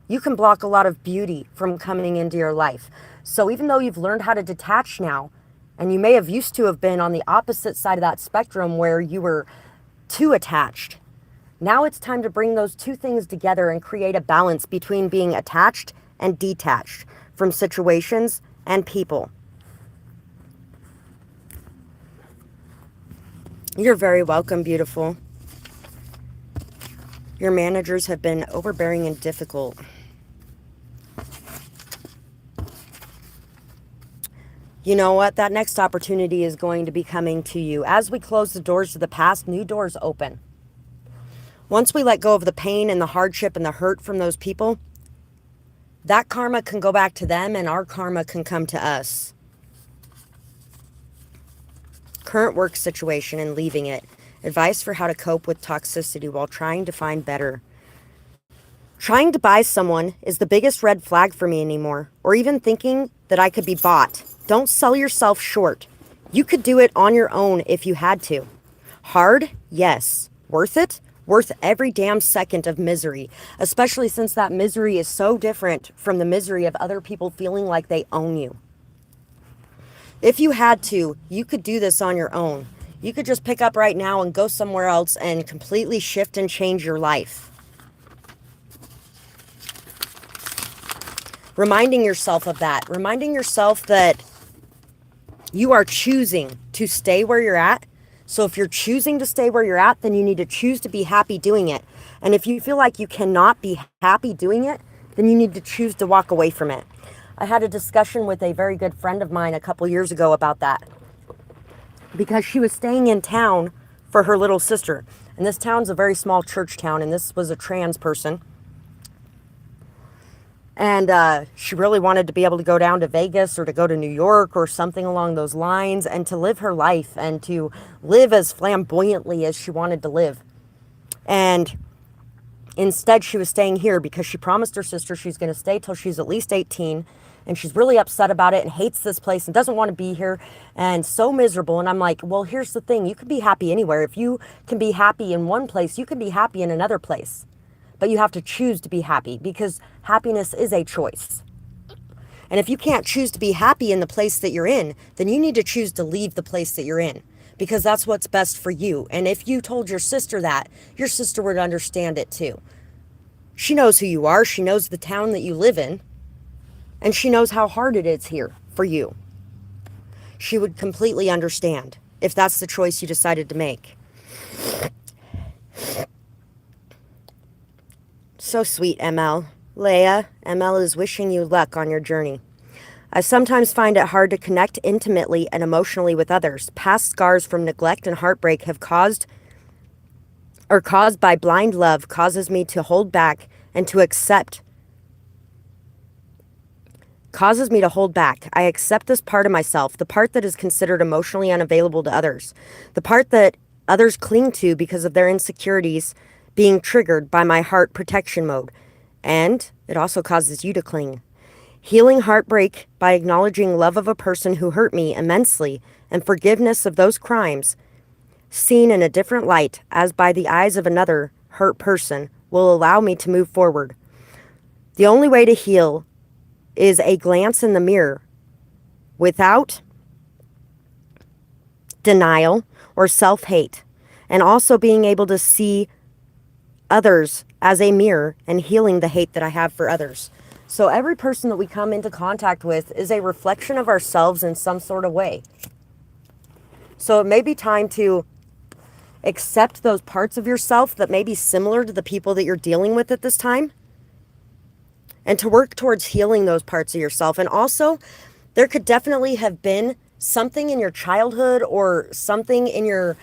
Speaker 1: you can block a lot of beauty from coming into your life. So even though you've learned how to detach now, and you may have used to have been on the opposite side of that spectrum where you were too attached, now it's time to bring those two things together and create a balance between being attached and detached from situations and people. You're very welcome, beautiful. Your managers have been overbearing and difficult. You know what? That next opportunity is going to be coming to you. As we close the doors to the past, new doors open. Once we let go of the pain and the hardship and the hurt from those people, that karma can go back to them and our karma can come to us. Current work situation and leaving it. Advice for how to cope with toxicity while trying to find better. Trying to buy someone is the biggest red flag for me anymore, or even thinking that I could be bought. Don't sell yourself short. You could do it on your own if you had to. Hard? Yes. Worth it? Worth every damn second of misery, especially since that misery is so different from the misery of other people feeling like they own you. If you had to, you could do this on your own. You could just pick up right now and go somewhere else and completely shift and change your life. Reminding yourself of that. Reminding yourself that you are choosing to stay where you're at. So if you're choosing to stay where you're at, then you need to choose to be happy doing it. And if you feel like you cannot be happy doing it, then you need to choose to walk away from it. I had a discussion with a very good friend of mine a couple years ago about that, because she was staying in town for her little sister. And this town's a very small church town, and this was a trans person. And she really wanted to be able to go down to Vegas or to go to New York or something along those lines, and to live her life and to live as flamboyantly as she wanted to live. And instead, she was staying here because she promised her sister she's going to stay till she's at least 18. And she's really upset about it and hates this place and doesn't want to be here and so miserable. And I'm like, well, here's the thing. You can be happy anywhere. If you can be happy in one place, you can be happy in another place. But you have to choose to be happy, because happiness is a choice. And if you can't choose to be happy in the place that you're in, then you need to choose to leave the place that you're in, because that's what's best for you. And if you told your sister that, your sister would understand it too. She knows who you are. She knows the town that you live in. And she knows how hard it is here for you. She would completely understand if that's the choice you decided to make. So sweet, ML. Leia, ML is wishing you luck on your journey. I sometimes find it hard to connect intimately and emotionally with others. Past scars from neglect and heartbreak have caused by blind love causes me to hold back and to accept. Causes me to hold back. I accept this part of myself, the part that is considered emotionally unavailable to others, the part that others cling to because of their insecurities being triggered by my heart protection mode. And it also causes you to cling. Healing heartbreak by acknowledging love of a person who hurt me immensely and forgiveness of those crimes, seen in a different light as by the eyes of another hurt person, will allow me to move forward. The only way to heal is a glance in the mirror without denial or self-hate, and also being able to see others as a mirror and healing the hate that I have for others. So every person that we come into contact with is a reflection of ourselves in some sort of way. So it may be time to accept those parts of yourself that may be similar to the people that you're dealing with at this time, and to work towards healing those parts of yourself. And also, there could definitely have been something in your childhood or something in your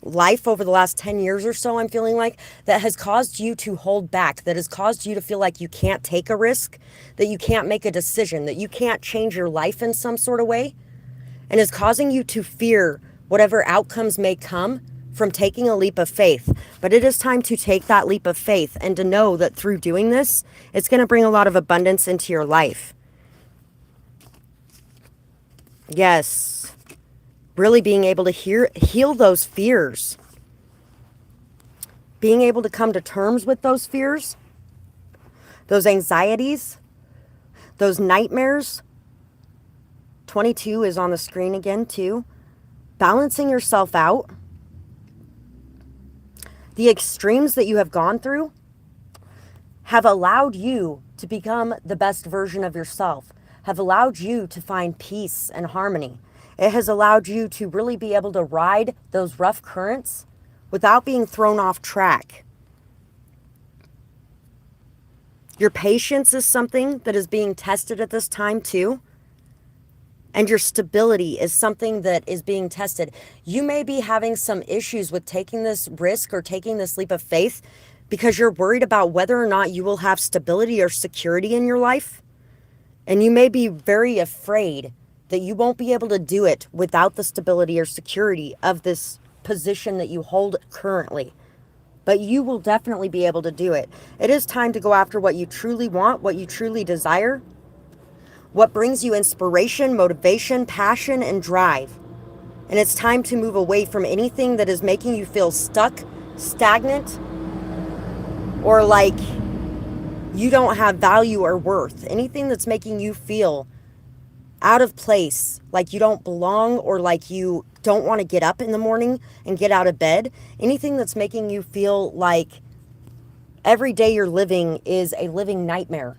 Speaker 1: life over the last 10 years or so, I'm feeling like, that has caused you to hold back, that has caused you to feel like you can't take a risk, that you can't make a decision, that you can't change your life in some sort of way, and is causing you to fear whatever outcomes may come from taking a leap of faith. But it is time to take that leap of faith and to know that through doing this, it's going to bring a lot of abundance into your life. Yes. Really being able to heal those fears. Being able to come to terms with those fears, those anxieties, those nightmares. 22 is on the screen again too. Balancing yourself out. The extremes that you have gone through have allowed you to become the best version of yourself, have allowed you to find peace and harmony. It has allowed you to really be able to ride those rough currents without being thrown off track. Your patience is something that is being tested at this time too. And your stability is something that is being tested. You may be having some issues with taking this risk or taking this leap of faith because you're worried about whether or not you will have stability or security in your life. And you may be very afraid that you won't be able to do it without the stability or security of this position that you hold currently. But you will definitely be able to do it. It is time to go after what you truly want, what you truly desire, what brings you inspiration, motivation, passion, and drive. And it's time to move away from anything that is making you feel stuck, stagnant, or like you don't have value or worth. Anything that's making you feel out of place, like you don't belong, or like you don't want to get up in the morning and get out of bed. Anything that's making you feel like every day you're living is a living nightmare.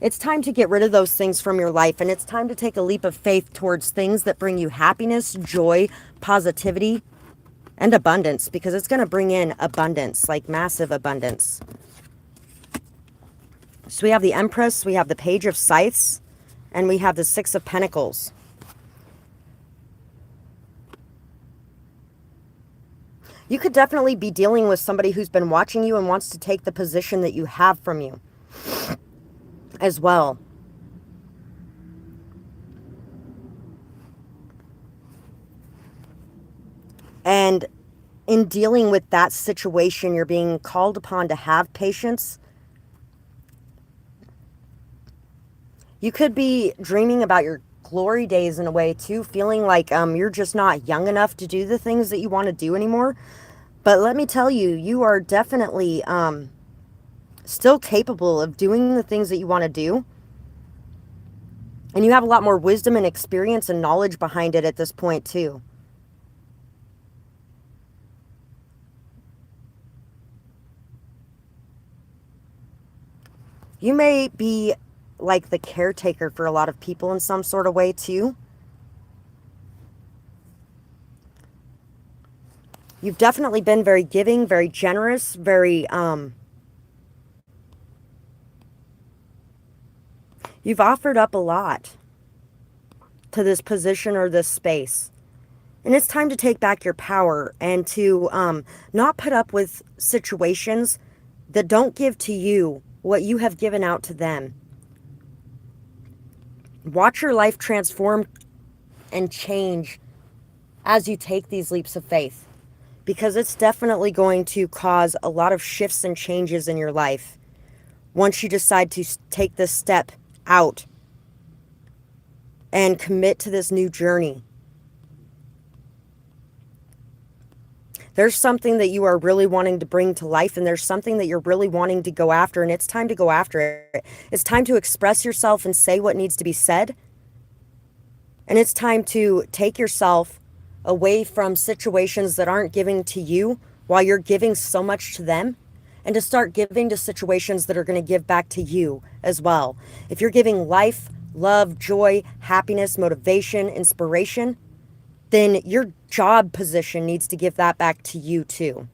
Speaker 1: It's time to get rid of those things from your life, and it's time to take a leap of faith towards things that bring you happiness, joy, positivity, and abundance, because it's going to bring in abundance, like massive abundance. So we have the Empress, we have the Page of Scythes, and we have the Six of Pentacles. You could definitely be dealing with somebody who's been watching you and wants to take the position that you have from you as well. And in dealing with that situation, you're being called upon to have patience. You could be dreaming about your glory days in a way too, feeling like you're just not young enough to do the things that you want to do anymore. But let me tell you, you are definitely still capable of doing the things that you want to do. And you have a lot more wisdom and experience and knowledge behind it at this point too. You may be like the caretaker for a lot of people in some sort of way too. You've definitely been very giving, very generous, very you've offered up a lot to this position or this space. And it's time to take back your power and to not put up with situations that don't give to you what you have given out to them. Watch your life transform and change as you take these leaps of faith, because it's definitely going to cause a lot of shifts and changes in your life once you decide to take this step out and commit to this new journey. There's something that you are really wanting to bring to life, and there's something that you're really wanting to go after, and it's time to go after it. It's time to express yourself and say what needs to be said. And it's time to take yourself away from situations that aren't giving to you while you're giving so much to them, and to start giving to situations that are going to give back to you as well. If you're giving life, love, joy, happiness, motivation, inspiration, then your job position needs to give that back to you too.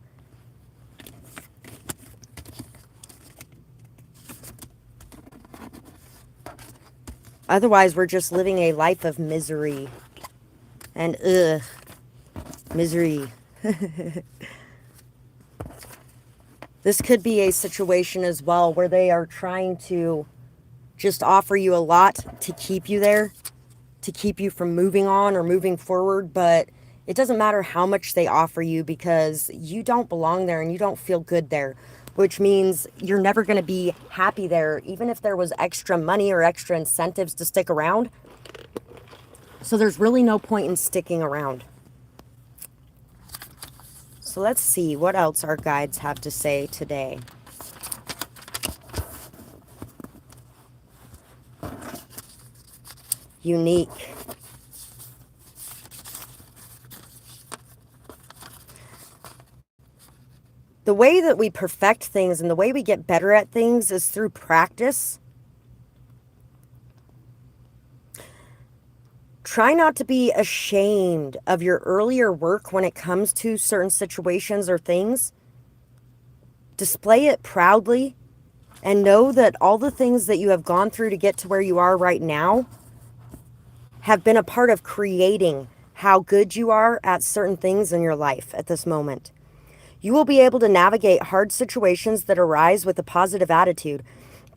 Speaker 1: Otherwise, we're just living a life of misery and ugh. Misery. This could be a situation as well where they are trying to just offer you a lot to keep you there, to keep you from moving on or moving forward, but it doesn't matter how much they offer you because you don't belong there and you don't feel good there, which means you're never going to be happy there, even if there was extra money or extra incentives to stick around. So there's really no point in sticking around. So let's see what else our guides have to say today. Unique. The way that we perfect things and the way we get better at things is through practice. Try not to be ashamed of your earlier work when it comes to certain situations or things. Display it proudly and know that all the things that you have gone through to get to where you are right now have been a part of creating how good you are at certain things in your life at this moment. You will be able to navigate hard situations that arise with a positive attitude.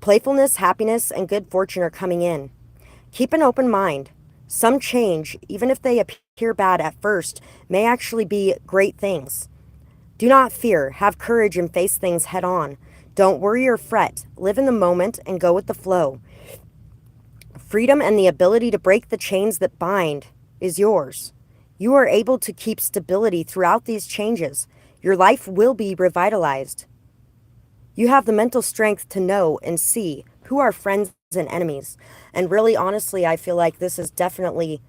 Speaker 1: Playfulness, happiness, and good fortune are coming in. Keep an open mind. Some change, even if they appear bad at first, may actually be great things. Do not fear. Have courage and face things head on. Don't worry or fret. Live in the moment and go with the flow. Freedom and the ability to break the chains that bind is yours. You are able to keep stability throughout these changes. Your life will be revitalized. You have the mental strength to know and see who are friends and enemies. And really, honestly, I feel like this is definitely,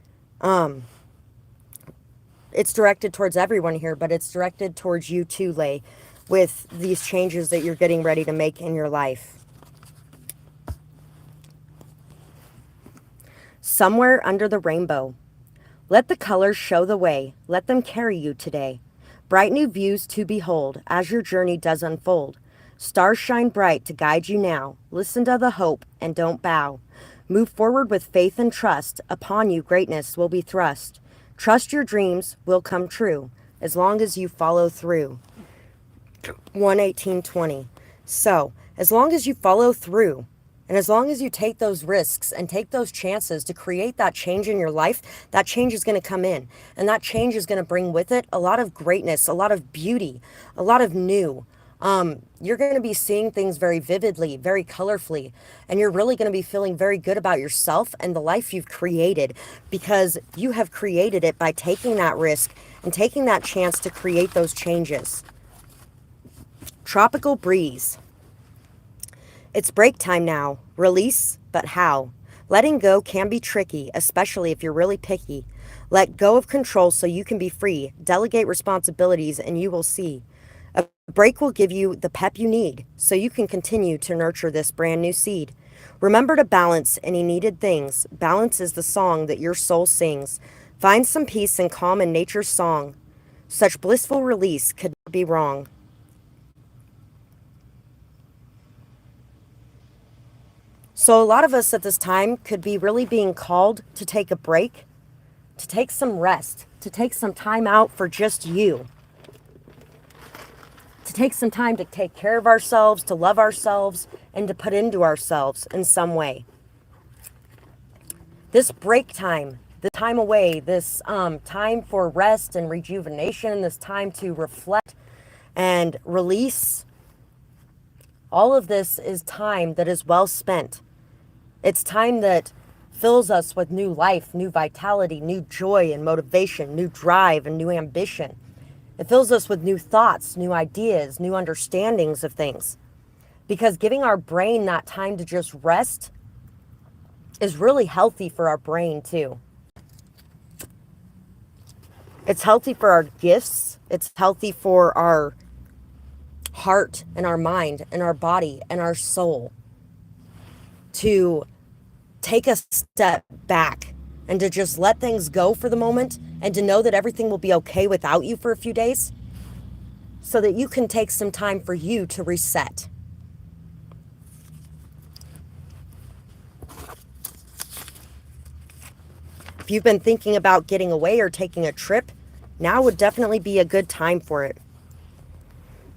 Speaker 1: it's directed towards everyone here, but it's directed towards you too, Lay, with these changes that you're getting ready to make in your life. Somewhere under the rainbow. Let the colors show the way. Let them carry you today. Bright new views to behold as your journey does unfold. Stars shine bright to guide you now. Listen to the hope and don't bow. Move forward with faith and trust. Upon you greatness will be thrust. Trust your dreams will come true as long as you follow through. 1:18:20. So, as long as you follow through, and as long as you take those risks and take those chances to create that change in your life, that change is going to come in. And that change is going to bring with it a lot of greatness, a lot of beauty, a lot of new. You're going to be seeing things very vividly, very colorfully, and you're really going to be feeling very good about yourself and the life you've created because you have created it by taking that risk and taking that chance to create those changes. Tropical breeze. It's break time now. Release, but how? Letting go can be tricky, especially if you're really picky. Let go of control so you can be free. Delegate responsibilities and you will see. A break will give you the pep you need so you can continue to nurture this brand new seed. Remember to balance any needed things. Balance is the song that your soul sings. Find some peace and calm in nature's song. Such blissful release could not be wrong. So a lot of us at this time could be really being called to take a break, to take some rest, to take some time out for just you, to take some time to take care of ourselves, to love ourselves, and to put into ourselves in some way. This break time, the time away, this time for rest and rejuvenation, this time to reflect and release, all of this is time that is well spent. It's time that fills us with new life, new vitality, new joy and motivation, new drive and new ambition. It fills us with new thoughts, new ideas, new understandings of things. Because giving our brain that time to just rest is really healthy for our brain too. It's healthy for our gifts. It's healthy for our heart and our mind and our body and our soul. To take a step back and to just let things go for the moment and to know that everything will be okay without you for a few days so that you can take some time for you to reset. If you've been thinking about getting away or taking a trip, now would definitely be a good time for it.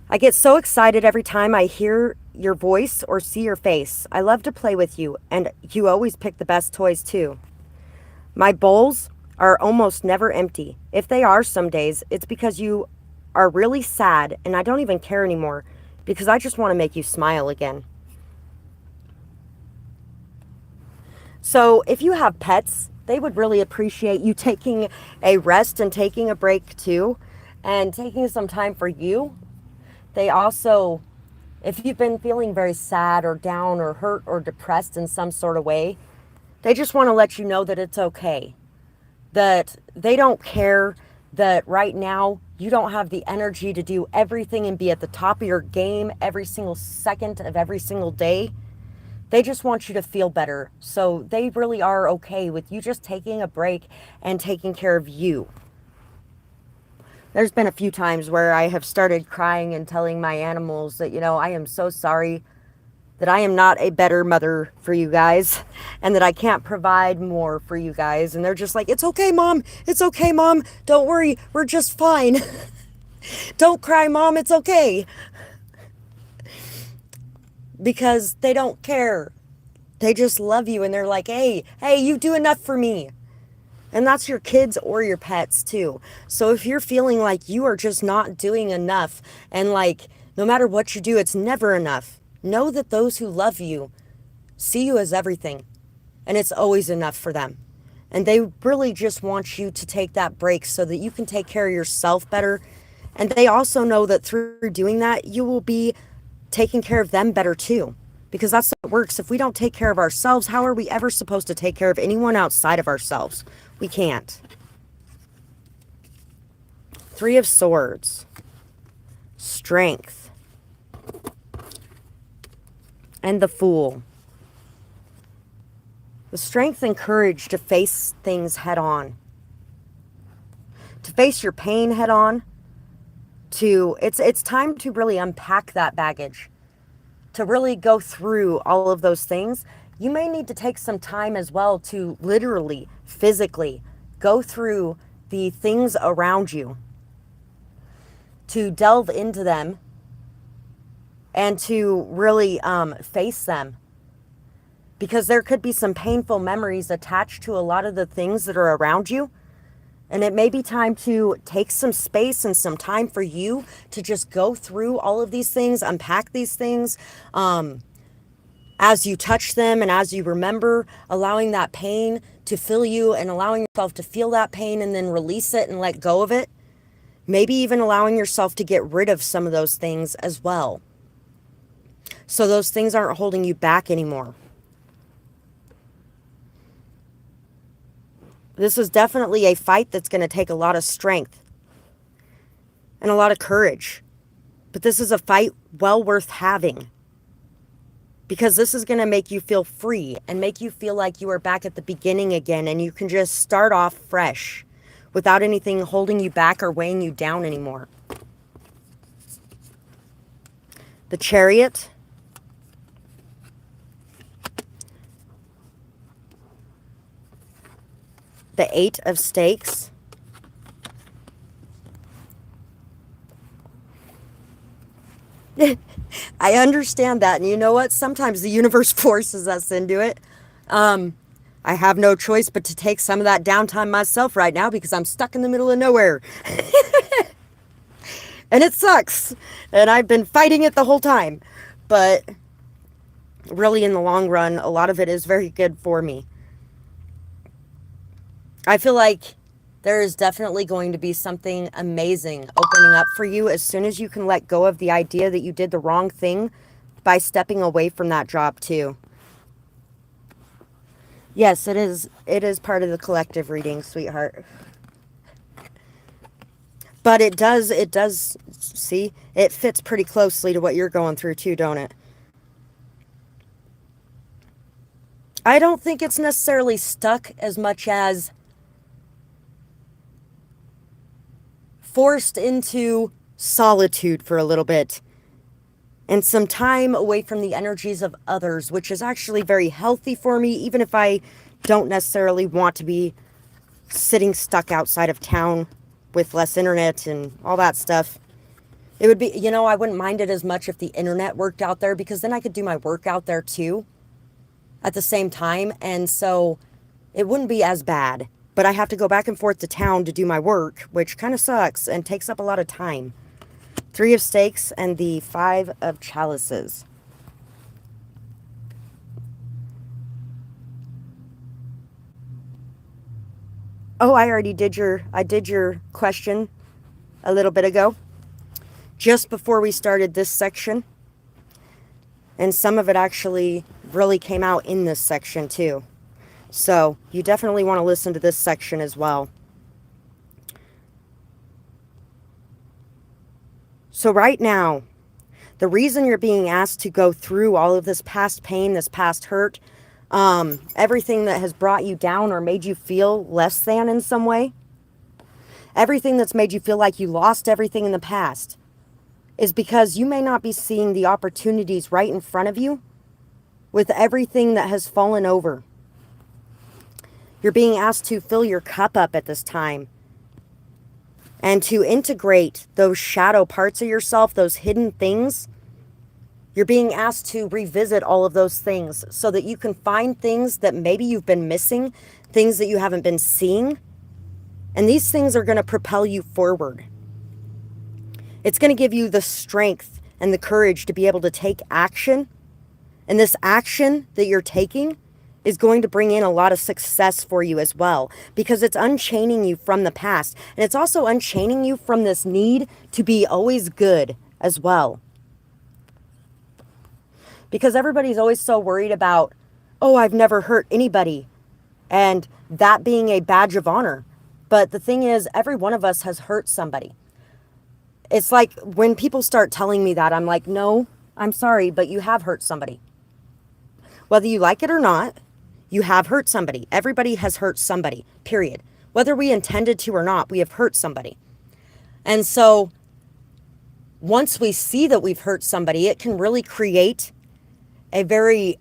Speaker 1: I get so excited every time I hear your voice or see your face. I love to play with you, and you always pick the best toys too. My bowls are almost never empty. If they are some days, it's because you are really sad and I don't even care anymore because I just want to make you smile again. So if you have pets, they would really appreciate you taking a rest and taking a break too, and taking some time for you. They also, if you've been feeling very sad or down or hurt or depressed in some sort of way, they just want to let you know that it's okay. That they don't care that right now you don't have the energy to do everything and be at the top of your game every single second of every single day. They just want you to feel better. So they really are okay with you just taking a break and taking care of you. There's been a few times where I have started crying and telling my animals that, I am so sorry that I am not a better mother for you guys and that I can't provide more for you guys. And they're just like, it's okay, Mom. It's okay, Mom. Don't worry. We're just fine. Don't cry, Mom. It's okay. Because they don't care. They just love you and they're like, hey, you do enough for me. And that's your kids or your pets too. So if you're feeling like you are just not doing enough and like no matter what you do, it's never enough, know that those who love you see you as everything and it's always enough for them. And they really just want you to take that break so that you can take care of yourself better. And they also know that through doing that, you will be taking care of them better too. Because that's how it works. If we don't take care of ourselves, how are we ever supposed to take care of anyone outside of ourselves? We can't. Three of Swords. Strength. And the Fool. The strength and courage to face things head on. To face your pain head on. It's time to really unpack that baggage. To really go through all of those things. You may need to take some time as well to literally, physically go through the things around you, to delve into them and to really face them. Because there could be some painful memories attached to a lot of the things that are around you. And it may be time to take some space and some time for you to just go through all of these things, unpack these things, as you touch them and as you remember, allowing that pain to fill you and allowing yourself to feel that pain and then release it and let go of it. Maybe even allowing yourself to get rid of some of those things as well. So those things aren't holding you back anymore. This is definitely a fight that's going to take a lot of strength and a lot of courage. But this is a fight well worth having. Because this is going to make you feel free and make you feel like you are back at the beginning again and you can just start off fresh without anything holding you back or weighing you down anymore. The Chariot. The Eight of Stakes. I understand that. And you know what? Sometimes the universe forces us into it. I have no choice but to take some of that downtime myself right now because I'm stuck in the middle of nowhere. And it sucks. And I've been fighting it the whole time. But really in the long run, a lot of it is very good for me. I feel like there is definitely going to be something amazing opening up for you as soon as you can let go of the idea that you did the wrong thing by stepping away from that job too. Yes, it is part of the collective reading, sweetheart. But it does, see, it fits pretty closely to what you're going through too, don't it? I don't think it's necessarily stuck as much as forced into solitude for a little bit and some time away from the energies of others, which is actually very healthy for me, even if I don't necessarily want to be sitting stuck outside of town with less internet and all that stuff. It would be, you know, I wouldn't mind it as much if the internet worked out there, because then I could do my work out there too at the same time. And so it wouldn't be as bad. But I have to go back and forth to town to do my work, which kind of sucks and takes up a lot of time. 3 of stakes and the 5 of chalices. Oh, I did your question a little bit ago, just before we started this section. And some of it actually really came out in this section too. So you definitely want to listen to this section as well. So right now, the reason you're being asked to go through all of this past pain, this past hurt, everything that has brought you down or made you feel less than in some way, everything that's made you feel like you lost everything in the past, is because you may not be seeing the opportunities right in front of you with everything that has fallen over. You're being asked to fill your cup up at this time and to integrate those shadow parts of yourself, those hidden things. You're being asked to revisit all of those things so that you can find things that maybe you've been missing, things that you haven't been seeing. And these things are going to propel you forward. It's going to give you the strength and the courage to be able to take action. And this action that you're taking is going to bring in a lot of success for you as well, because it's unchaining you from the past. And it's also unchaining you from this need to be always good as well. Because everybody's always so worried about, oh, I've never hurt anybody, and that being a badge of honor. But the thing is, every one of us has hurt somebody. It's like when people start telling me that, I'm like, no, I'm sorry, but you have hurt somebody. Whether you like it or not, you have hurt somebody. Everybody has hurt somebody, period. Whether we intended to or not, we have hurt somebody. And so once we see that we've hurt somebody, it can really create a very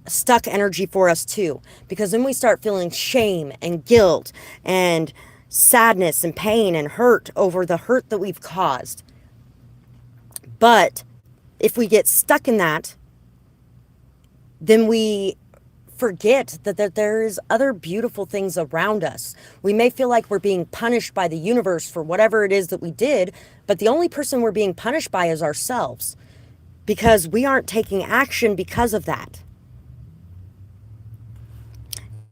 Speaker 1: stuck energy for us too, because then we start feeling shame and guilt and sadness and pain and hurt over the hurt that we've caused. But if we get stuck in that, then we forget that there's other beautiful things around us. We may feel like we're being punished by the universe for whatever it is that we did, but the only person we're being punished by is ourselves, because we aren't taking action because of that.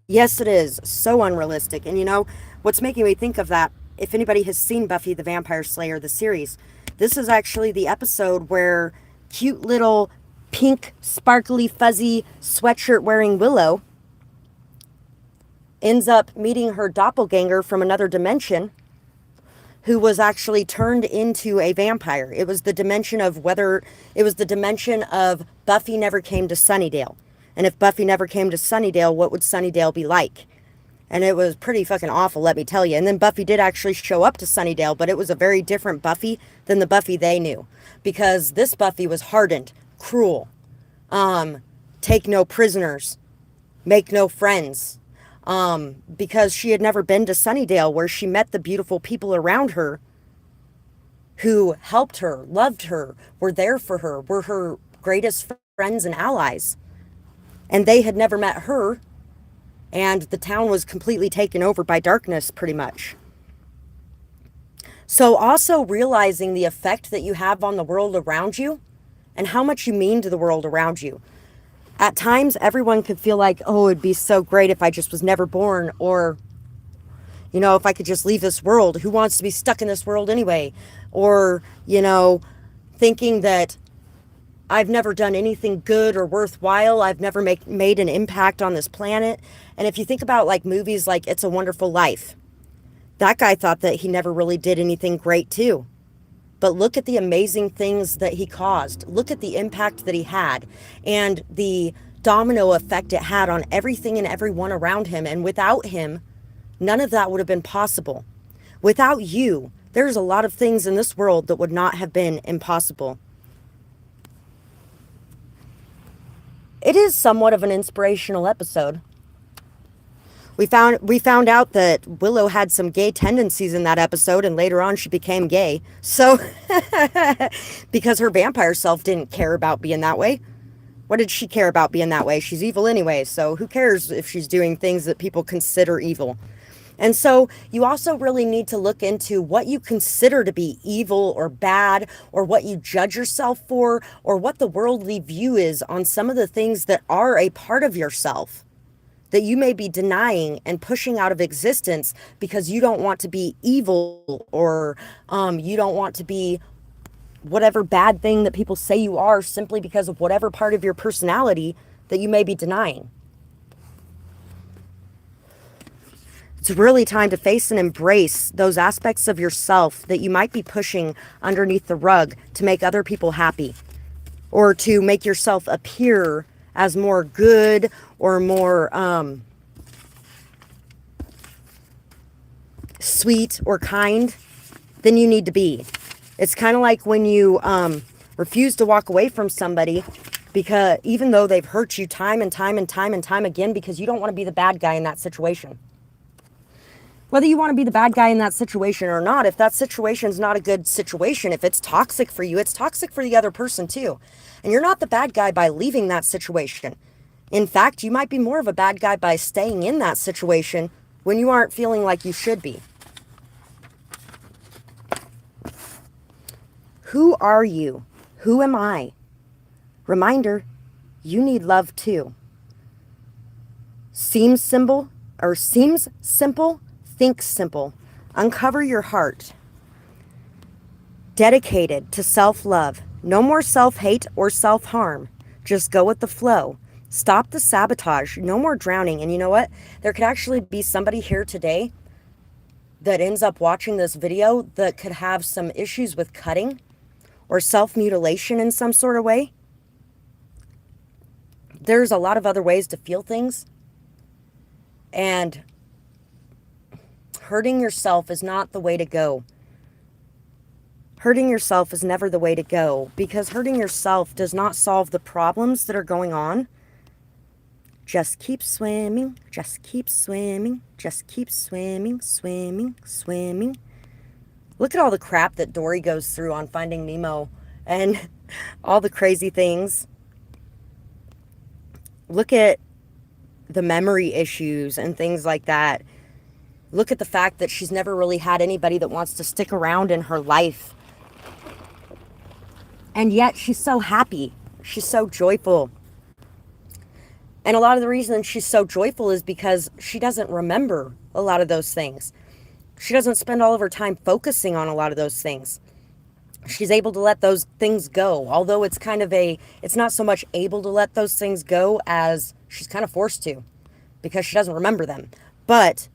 Speaker 1: Yes, it is so unrealistic. And you know, what's making me think of that, if anybody has seen Buffy the Vampire Slayer, the series, this is actually the episode where cute little pink, sparkly, fuzzy sweatshirt wearing Willow ends up meeting her doppelganger from another dimension, who was actually turned into a vampire. It was the dimension of Buffy never came to Sunnydale. And if Buffy never came to Sunnydale, what would Sunnydale be like? And it was pretty fucking awful, let me tell you. And then Buffy did actually show up to Sunnydale, but it was a very different Buffy than the Buffy they knew. Because this Buffy was hardened, cruel, take no prisoners, make no friends. Because she had never been to Sunnydale, where she met the beautiful people around her who helped her, loved her, were there for her, were her greatest friends and allies. And they had never met her, and the town was completely taken over by darkness, pretty much. So also realizing the effect that you have on the world around you and how much you mean to the world around you. At times, everyone could feel like, oh, it'd be so great if I just was never born, or, you know, if I could just leave this world. Who wants to be stuck in this world anyway? Or, you know, thinking that I've never done anything good or worthwhile. I've never made an impact on this planet. And if you think about like movies like It's a Wonderful Life, that guy thought that he never really did anything great too. But look at the amazing things that he caused. Look at the impact that he had and the domino effect it had on everything and everyone around him. And without him, none of that would have been possible. Without you, there's a lot of things in this world that would not have been impossible. It is somewhat of an inspirational episode. We found out that Willow had some gay tendencies in that episode, and later on she became gay. So because her vampire self didn't care about being that way. What did she care about being that way? She's evil anyway, so who cares if she's doing things that people consider evil? And so you also really need to look into what you consider to be evil or bad, or what you judge yourself for, or what the worldly view is on some of the things that are a part of yourself that you may be denying and pushing out of existence because you don't want to be evil, or you don't want to be whatever bad thing that people say you are, simply because of whatever part of your personality that you may be denying. It's really time to face and embrace those aspects of yourself that you might be pushing underneath the rug to make other people happy, or to make yourself appear as more good or more sweet or kind than you need to be. It's kind of like when you refuse to walk away from somebody, because even though they've hurt you time and time and time and time again, because you don't want to be the bad guy in that situation. Whether you want to be the bad guy in that situation or not, if that situation is not a good situation, if it's toxic for you, it's toxic for the other person too. And you're not the bad guy by leaving that situation. In fact, you might be more of a bad guy by staying in that situation when you aren't feeling like you should be. Who are you? Who am I? Reminder, you need love too. Seems simple, think simple. Uncover your heart. Dedicated to self-love. No more self-hate or self-harm. Just go with the flow. Stop the sabotage. No more drowning. And you know what? There could actually be somebody here today that ends up watching this video that could have some issues with cutting or self-mutilation in some sort of way. There's a lot of other ways to feel things. And hurting yourself is not the way to go. Hurting yourself is never the way to go, because hurting yourself does not solve the problems that are going on. Just keep swimming, just keep swimming, just keep swimming, swimming, swimming. Look at all the crap that Dory goes through on Finding Nemo and all the crazy things. Look at the memory issues and things like that. Look at the fact that she's never really had anybody that wants to stick around in her life. And yet she's so happy. She's so joyful. And a lot of the reason she's so joyful is because she doesn't remember a lot of those things. She doesn't spend all of her time focusing on a lot of those things. She's able to let those things go. Although it's not so much able to let those things go as she's kind of forced to, because she doesn't remember them. But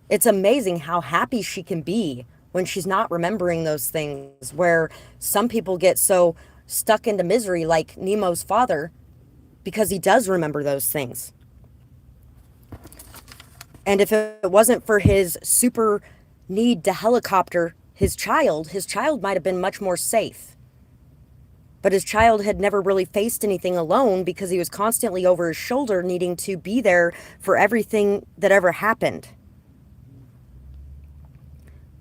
Speaker 1: it's amazing how happy she can be when she's not remembering those things, where some people get so stuck into misery, like Nemo's father, because he does remember those things. And if it wasn't for his super need to helicopter his child might have been much more safe. But his child had never really faced anything alone, because he was constantly over his shoulder, needing to be there for everything that ever happened.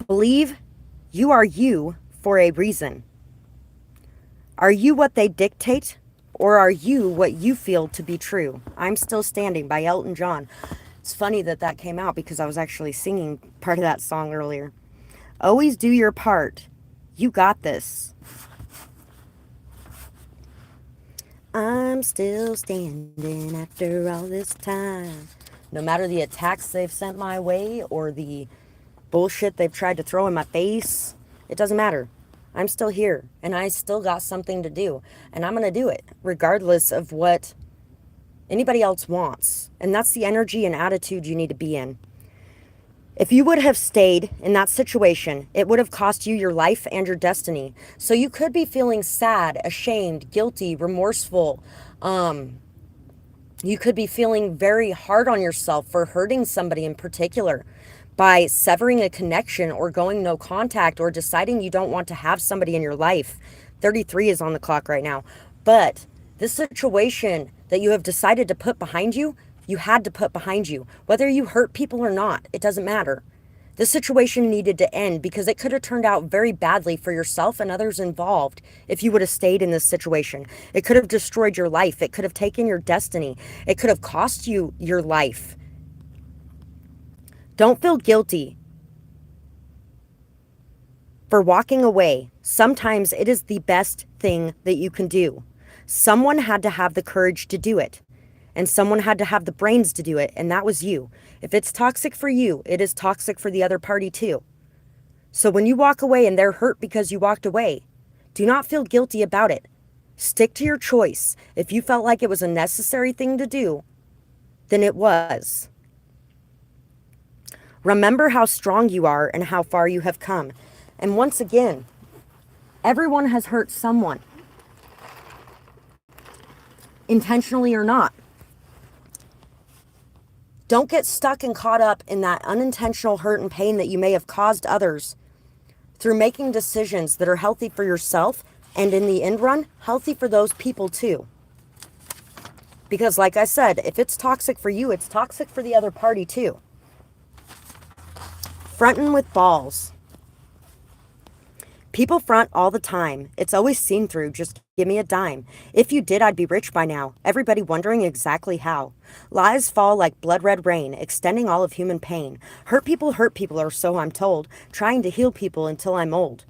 Speaker 1: Believe you are you for a reason. Are you what they dictate, or are you what you feel to be true? I'm Still Standing by Elton John. It's funny that came out, because I was actually singing part of that song earlier. Always do your part. You got this. I'm still standing after all this time. No matter the attacks they've sent my way, or the bullshit they've tried to throw in my face, it doesn't matter. I'm still here, and I still got something to do, and I'm going to do it regardless of what anybody else wants. And that's the energy and attitude you need to be in. If you would have stayed in that situation, it would have cost you your life and your destiny. So you could be feeling sad, ashamed, guilty, remorseful. You could be feeling very hard on yourself for hurting somebody in particular, by severing a connection or going no contact, or deciding you don't want to have somebody in your life. 33 is on the clock right now. But this situation that you have decided to put behind you, you had to put behind you. Whether you hurt people or not, it doesn't matter. This situation needed to end because it could have turned out very badly for yourself and others involved if you would have stayed in this situation. It could have destroyed your life. It could have taken your destiny. It could have cost you your life. Don't feel guilty for walking away. Sometimes it is the best thing that you can do. Someone had to have the courage to do it, and someone had to have the brains to do it, and that was you. If it's toxic for you, it is toxic for the other party too. So when you walk away and they're hurt because you walked away, do not feel guilty about it. Stick to your choice. If you felt like it was a necessary thing to do, then it was. Remember how strong you are and how far you have come. And once again, everyone has hurt someone, intentionally or not. Don't get stuck and caught up in that unintentional hurt and pain that you may have caused others through making decisions that are healthy for yourself and in the end run, healthy for those people too. Because like I said, if it's toxic for you, it's toxic for the other party too. Frontin' with balls. People front all the time. It's always seen through. Just give me a dime. If you did, I'd be rich by now. Everybody wondering exactly how. Lies fall like blood red rain, extending all of human pain. Hurt people, or so I'm told. Trying to heal people until I'm old.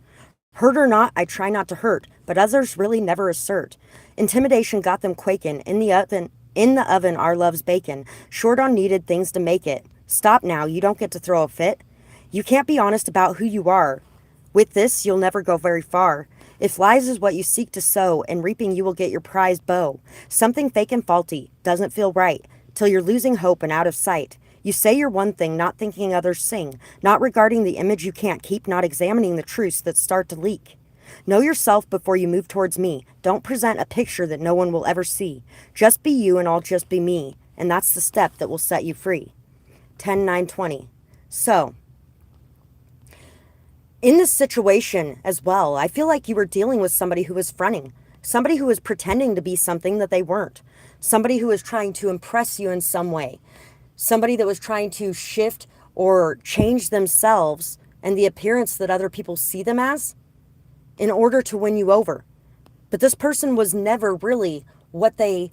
Speaker 1: Hurt or not, I try not to hurt, but others really never assert. Intimidation got them quaking. In the oven, our love's bacon. Short on needed things to make it. Stop now, you don't get to throw a fit. You can't be honest about who you are. With this, you'll never go very far. If lies is what you seek to sow, and reaping you will get your prized bow. Something fake and faulty doesn't feel right, till you're losing hope and out of sight. You say you're one thing, not thinking others sing, not regarding the image you can't keep, not examining the truths that start to leak. Know yourself before you move towards me. Don't present a picture that no one will ever see. Just be you and I'll just be me, and that's the step that will set you free. 10-9-20. So, in this situation as well, I feel like you were dealing with somebody who was fronting, somebody who was pretending to be something that they weren't, somebody who was trying to impress you in some way, somebody that was trying to shift or change themselves and the appearance that other people see them as in order to win you over. But this person was never really what they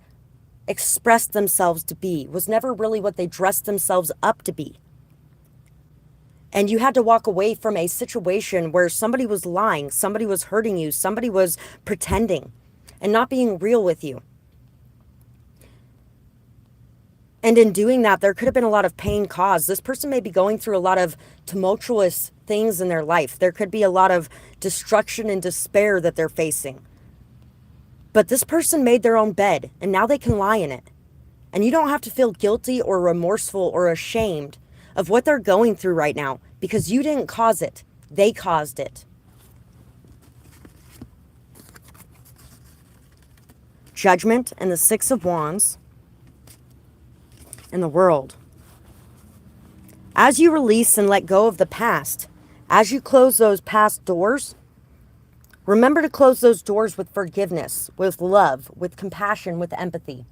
Speaker 1: expressed themselves to be, was never really what they dressed themselves up to be. And you had to walk away from a situation where somebody was lying, somebody was hurting you, somebody was pretending and not being real with you. And in doing that, there could have been a lot of pain caused. This person may be going through a lot of tumultuous things in their life. There could be a lot of destruction and despair that they're facing. But this person made their own bed, and now they can lie in it. And you don't have to feel guilty or remorseful or ashamed of what they're going through right now, because you didn't cause it. They caused it. Judgment and the Six of Wands and the World. As you release and let go of the past, as you close those past doors, remember to close those doors with forgiveness, with love, with compassion, with empathy.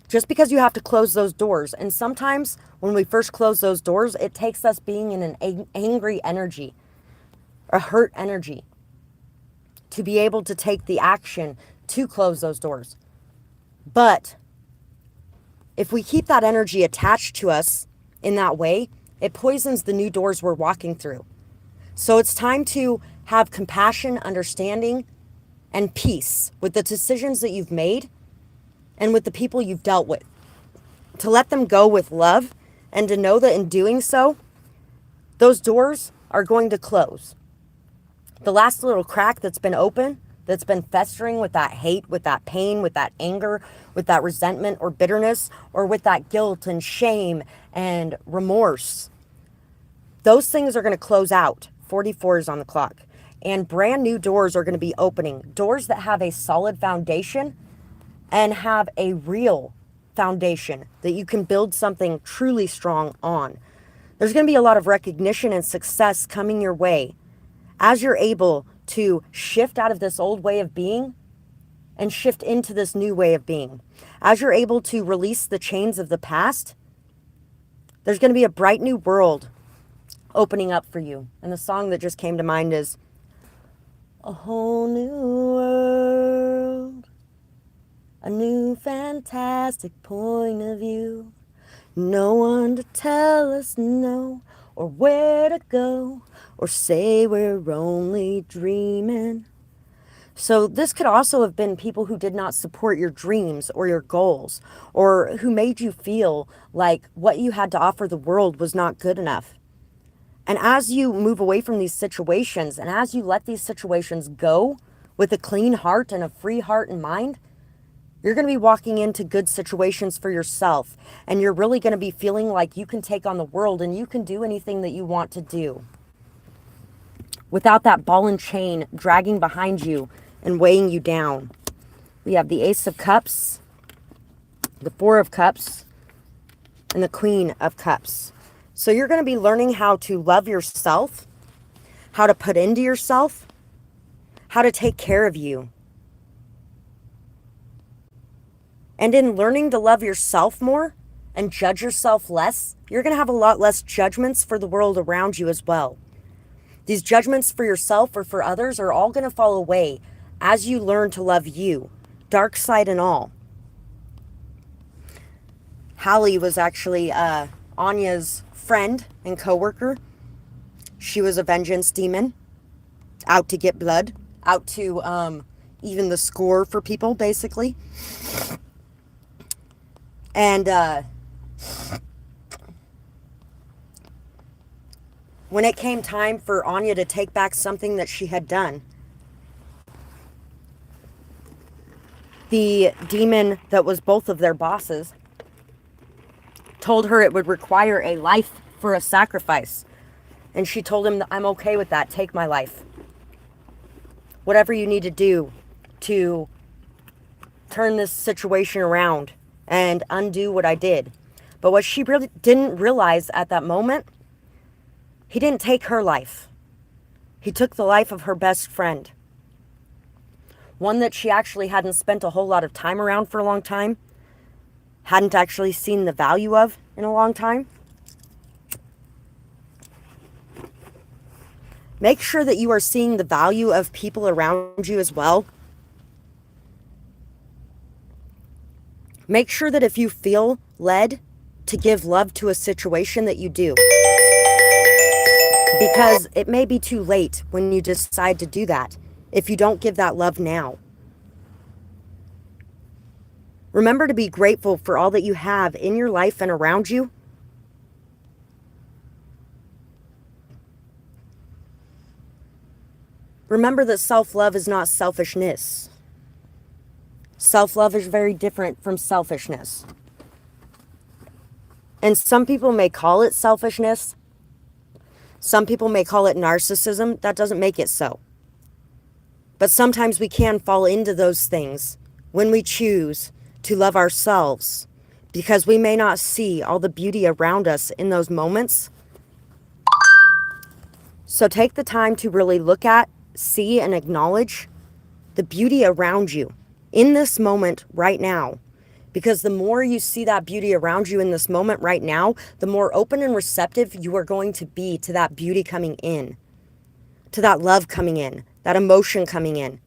Speaker 1: Just because you have to close those doors. And sometimes when we first close those doors, it takes us being in an angry energy, a hurt energy, to be able to take the action to close those doors. But if we keep that energy attached to us in that way, it poisons the new doors we're walking through. So it's time to have compassion, understanding, and peace with the decisions that you've made and with the people you've dealt with, to let them go with love, and to know that in doing so, those doors are going to close. The last little crack that's been open, that's been festering with that hate, with that pain, with that anger, with that resentment or bitterness, or with that guilt and shame and remorse, those things are going to close out. 44 is on the clock. And brand new doors are going to be opening. Doors that have a solid foundation and have a real foundation that you can build something truly strong on. There's going to be a lot of recognition and success coming your way as you're able to shift out of this old way of being and shift into this new way of being. As you're able to release the chains of the past, there's going to be a bright new world opening up for you. And the song that just came to mind is a whole new world, a new fantastic point of view. No one to tell us no, or where to go, or say we're only dreaming. So this could also have been people who did not support your dreams or your goals, or who made you feel like what you had to offer the world was not good enough. And as you move away from these situations, and as you let these situations go with a clean heart and a free heart and mind, you're going to be walking into good situations for yourself. And you're really going to be feeling like you can take on the world and you can do anything that you want to do without that ball and chain dragging behind you and weighing you down. We have the Ace of Cups, the Four of Cups, and the Queen of Cups. So you're going to be learning how to love yourself, how to put into yourself, how to take care of you. And in learning to love yourself more and judge yourself less, you're going to have a lot less judgments for the world around you as well. These judgments for yourself or for others are all going to fall away as you learn to love you, dark side and all. Hallie was actually Anya's friend and co-worker. She was a vengeance demon, out to get blood, out to even the score for people, basically. And when it came time for Anya to take back something that she had done, the demon that was both of their bosses told her it would require a life for a sacrifice. And she told him, I'm okay with that. Take my life. Whatever you need to do to turn this situation around and undo what I did. But what she really didn't realize at that moment, he didn't take her life. He took the life of her best friend. One that she actually hadn't spent a whole lot of time around for a long time. Hadn't actually seen the value of in a long time. Make sure that you are seeing the value of people around you as well. Make sure that if you feel led to give love to a situation that you do. Because it may be too late when you decide to do that if you don't give that love now. Remember to be grateful for all that you have in your life and around you. Remember that self-love is not selfishness. Self-love is very different from selfishness. And some people may call it selfishness. Some people may call it narcissism. That doesn't make it so. But sometimes we can fall into those things when we choose to love ourselves, because we may not see all the beauty around us in those moments. So take the time to really look at, see, and acknowledge the beauty around you in this moment right now. Because the more you see that beauty around you in this moment right now, the more open and receptive you are going to be to that beauty coming in, to that love coming in, that emotion coming in,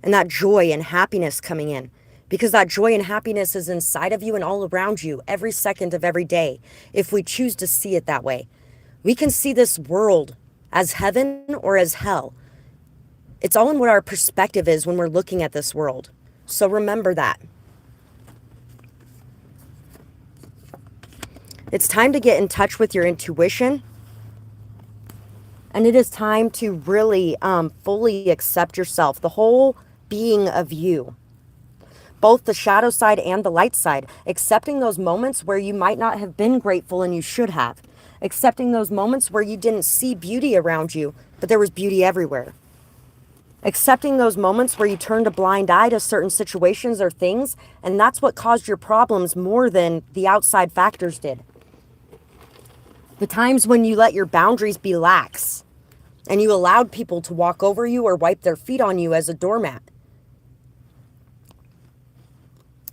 Speaker 1: and that joy and happiness coming in. Because that joy and happiness is inside of you and all around you every second of every day, if we choose to see it that way. We can see this world as heaven or as hell. It's all in what our perspective is when we're looking at this world. So remember that. It's time to get in touch with your intuition. And it is time to really fully accept yourself, the whole being of you. Both the shadow side and the light side. Accepting those moments where you might not have been grateful and you should have. Accepting those moments where you didn't see beauty around you, but there was beauty everywhere. Accepting those moments where you turned a blind eye to certain situations or things, and that's what caused your problems more than the outside factors did. The times when you let your boundaries be lax and you allowed people to walk over you or wipe their feet on you as a doormat.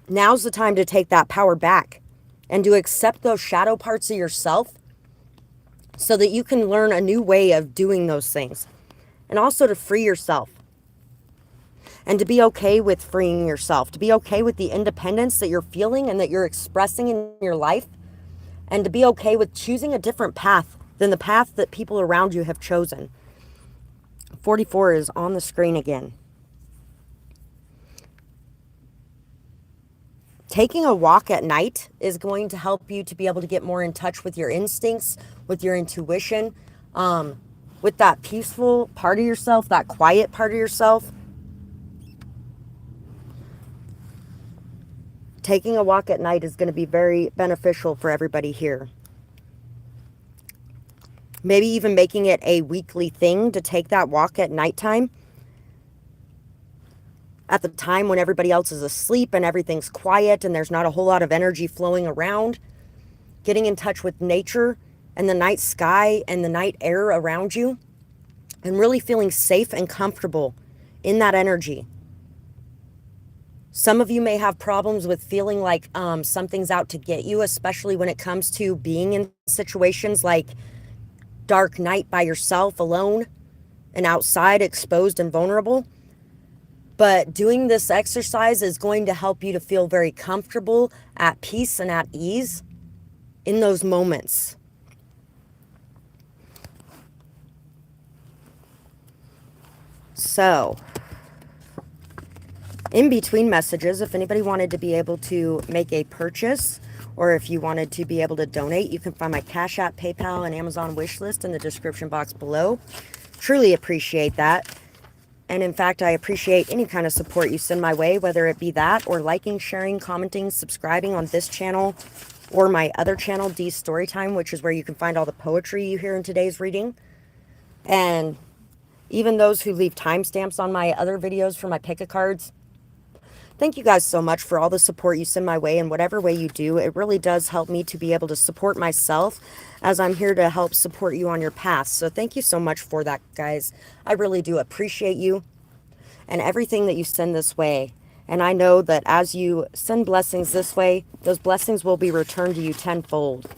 Speaker 1: Now's the time to take that power back and to accept those shadow parts of yourself so that you can learn a new way of doing those things. And also to free yourself. And to be okay with freeing yourself. To be okay with the independence that you're feeling and that you're expressing in your life. And to be okay with choosing a different path than the path that people around you have chosen. 44 is on the screen again. Taking a walk at night is going to help you to be able to get more in touch with your instincts, with your intuition, with that peaceful part of yourself, that quiet part of yourself. Taking a walk at night is going to be very beneficial for everybody here. Maybe even making it a weekly thing to take that walk at nighttime. At the time when everybody else is asleep and everything's quiet and there's not a whole lot of energy flowing around. Getting in touch with nature and the night sky and the night air around you. And really feeling safe and comfortable in that energy. Some of you may have problems with feeling like something's out to get you, especially when it comes to being in situations like dark night by yourself, alone, and outside, exposed and vulnerable. But doing this exercise is going to help you to feel very comfortable, at peace, and at ease in those moments. So, in between messages, if anybody wanted to be able to make a purchase, or if you wanted to be able to donate, you can find my Cash App, PayPal, and Amazon wish list in the description box below. Truly appreciate that. And in fact, I appreciate any kind of support you send my way, whether it be that or liking, sharing, commenting, subscribing on this channel or my other channel, Dee's Storytime, which is where you can find all the poetry you hear in today's reading. And even those who leave timestamps on my other videos for my pick a cards. Thank you guys so much for all the support you send my way in whatever way you do. It really does help me to be able to support myself as I'm here to help support you on your path. So thank you so much for that, guys. I really do appreciate you and everything that you send this way. And I know that as you send blessings this way, those blessings will be returned to you tenfold.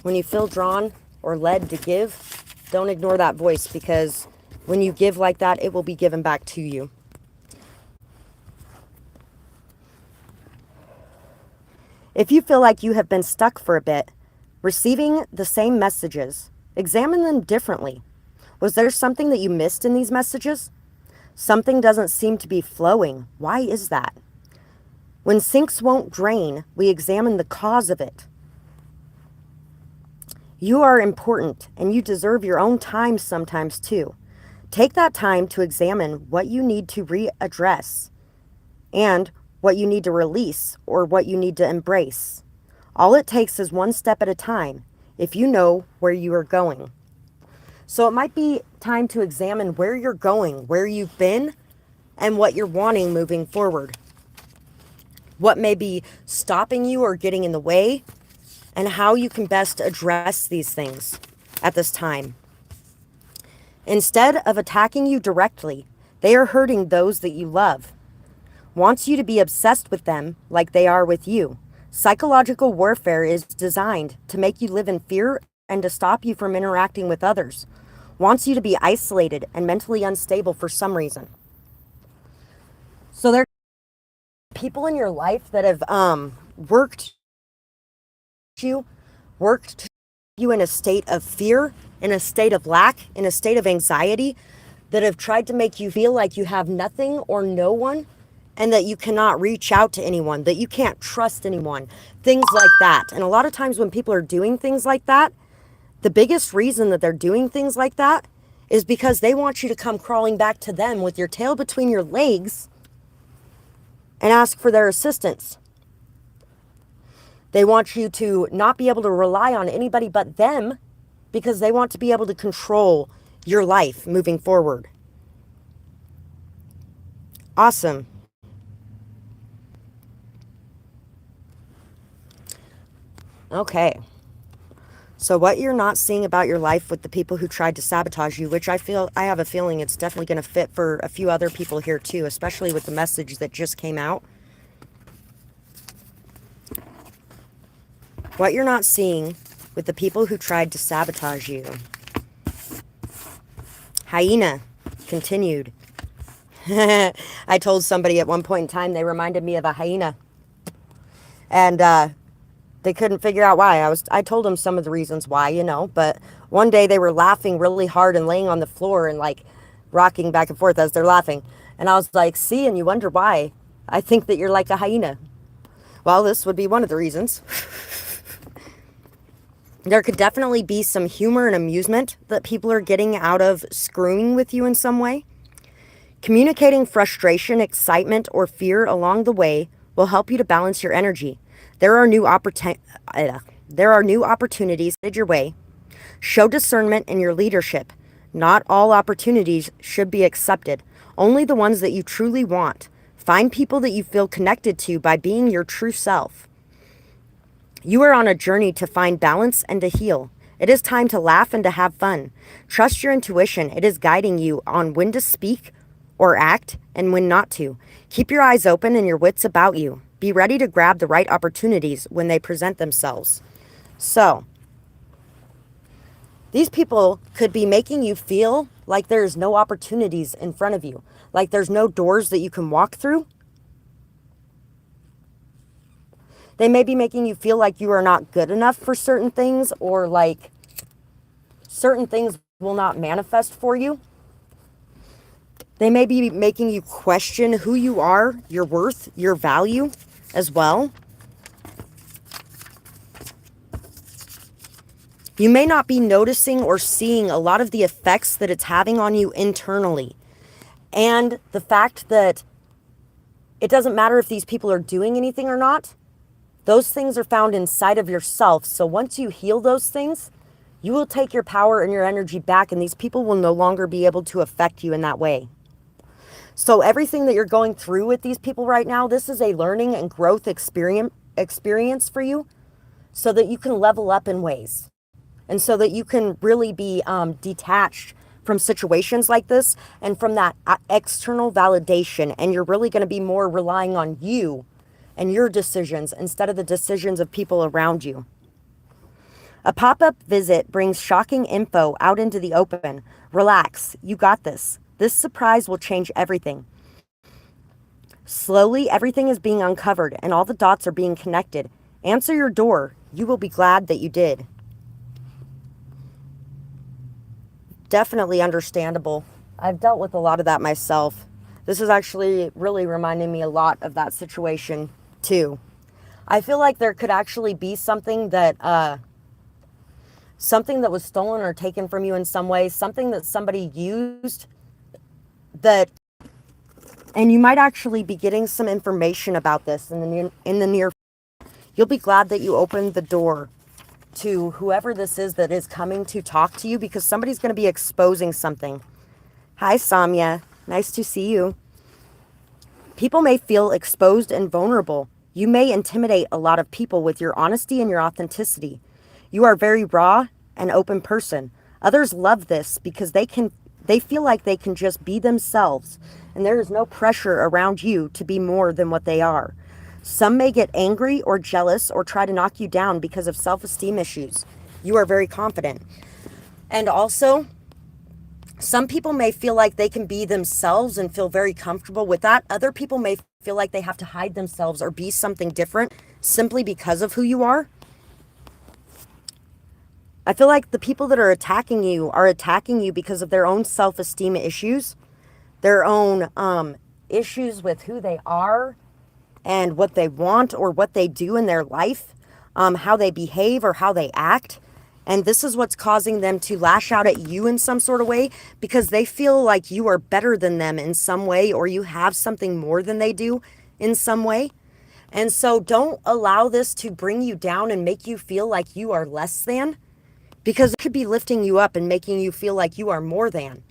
Speaker 1: When you feel drawn or led to give, don't ignore that voice, because when you give like that, it will be given back to you. If you feel like you have been stuck for a bit, receiving the same messages, examine them differently. Was there something that you missed in these messages? Something doesn't seem to be flowing. Why is that? When sinks won't drain, we examine the cause of it. You are important, and you deserve your own time sometimes too. Take that time to examine what you need to readdress and what you need to release or what you need to embrace. All it takes is one step at a time if you know where you are going. So it might be time to examine where you're going, where you've been, and what you're wanting moving forward. What may be stopping you or getting in the way, and how you can best address these things at this time. Instead of attacking you directly, they are hurting those that you love. Wants you to be obsessed with them like they are with you. Psychological warfare is designed to make you live in fear and to stop you from interacting with others. Wants you to be isolated and mentally unstable for some reason. So there are people in your life that have worked to you in a state of fear, in a state of lack, in a state of anxiety, that have tried to make you feel like you have nothing or no one, and that you cannot reach out to anyone, that you can't trust anyone, things like that. And a lot of times when people are doing things like that, the biggest reason that they're doing things like that is because they want you to come crawling back to them with your tail between your legs and ask for their assistance. They want you to not be able to rely on anybody but them because they want to be able to control your life moving forward. Awesome. Okay. So what you're not seeing about your life with the people who tried to sabotage you, which I have a feeling it's definitely going to fit for a few other people here too, especially with the message that just came out. What you're not seeing with the people who tried to sabotage you. Hyena continued. I told somebody at one point in time they reminded me of a hyena. And they couldn't figure out why. I told them some of the reasons why, you know, but one day they were laughing really hard and laying on the floor and like rocking back and forth as they're laughing. And I was like, see, and you wonder why. I think that you're like a hyena. Well, this would be one of the reasons. There could definitely be some humor and amusement that people are getting out of screwing with you in some way. Communicating frustration, excitement, or fear along the way will help you to balance your energy. There are new opportunities headed your way. Show discernment in your leadership. Not all opportunities should be accepted, only the ones that you truly want. Find people that you feel connected to by being your true self. You are on a journey to find balance and to heal. It is time to laugh and to have fun. Trust your intuition. It is guiding you on when to speak or act and when not to. Keep your eyes open and your wits about you. Be ready to grab the right opportunities when they present themselves. So, these people could be making you feel like there's no opportunities in front of you, like there's no doors that you can walk through. They may be making you feel like you are not good enough for certain things, or like certain things will not manifest for you. They may be making you question who you are, your worth, your value as well. You may not be noticing or seeing a lot of the effects that it's having on you internally. And the fact that it doesn't matter if these people are doing anything or not. Those things are found inside of yourself. So once you heal those things, you will take your power and your energy back, and these people will no longer be able to affect you in that way. So everything that you're going through with these people right now, this is a learning and growth experience for you, so that you can level up in ways. And so that you can really be detached from situations like this and from that external validation. And you're really going to be more relying on you and your decisions instead of the decisions of people around you. A pop-up visit brings shocking info out into the open. Relax, you got this. This surprise will change everything. Slowly, everything is being uncovered and all the dots are being connected. Answer your door. You will be glad that you did. Definitely understandable. I've dealt with a lot of that myself. This is actually really reminding me a lot of that situation too. I feel like there could actually be something that was stolen or taken from you in some way, something that somebody used that, and you might actually be getting some information about this in the near. You'll be glad that you opened the door to whoever this is that is coming to talk to you, because somebody's going to be exposing something. Hi, Samya. Nice to see you. People may feel exposed and vulnerable. You may intimidate a lot of people with your honesty and your authenticity. You are a very raw and open person. Others love this because they feel like they can just be themselves, and there is no pressure around you to be more than what they are. Some may get angry or jealous or try to knock you down because of self-esteem issues. You are very confident. And also, some people may feel like they can be themselves and feel very comfortable with that. Other people may feel like they have to hide themselves or be something different simply because of who you are. I feel like the people that are attacking you because of their own self-esteem issues, their own issues with who they are and what they want or what they do in their life, how they behave or how they act. And this is what's causing them to lash out at you in some sort of way, because they feel like you are better than them in some way, or you have something more than they do in some way. And so don't allow this to bring you down and make you feel like you are less than, because it could be lifting you up and making you feel like you are more than.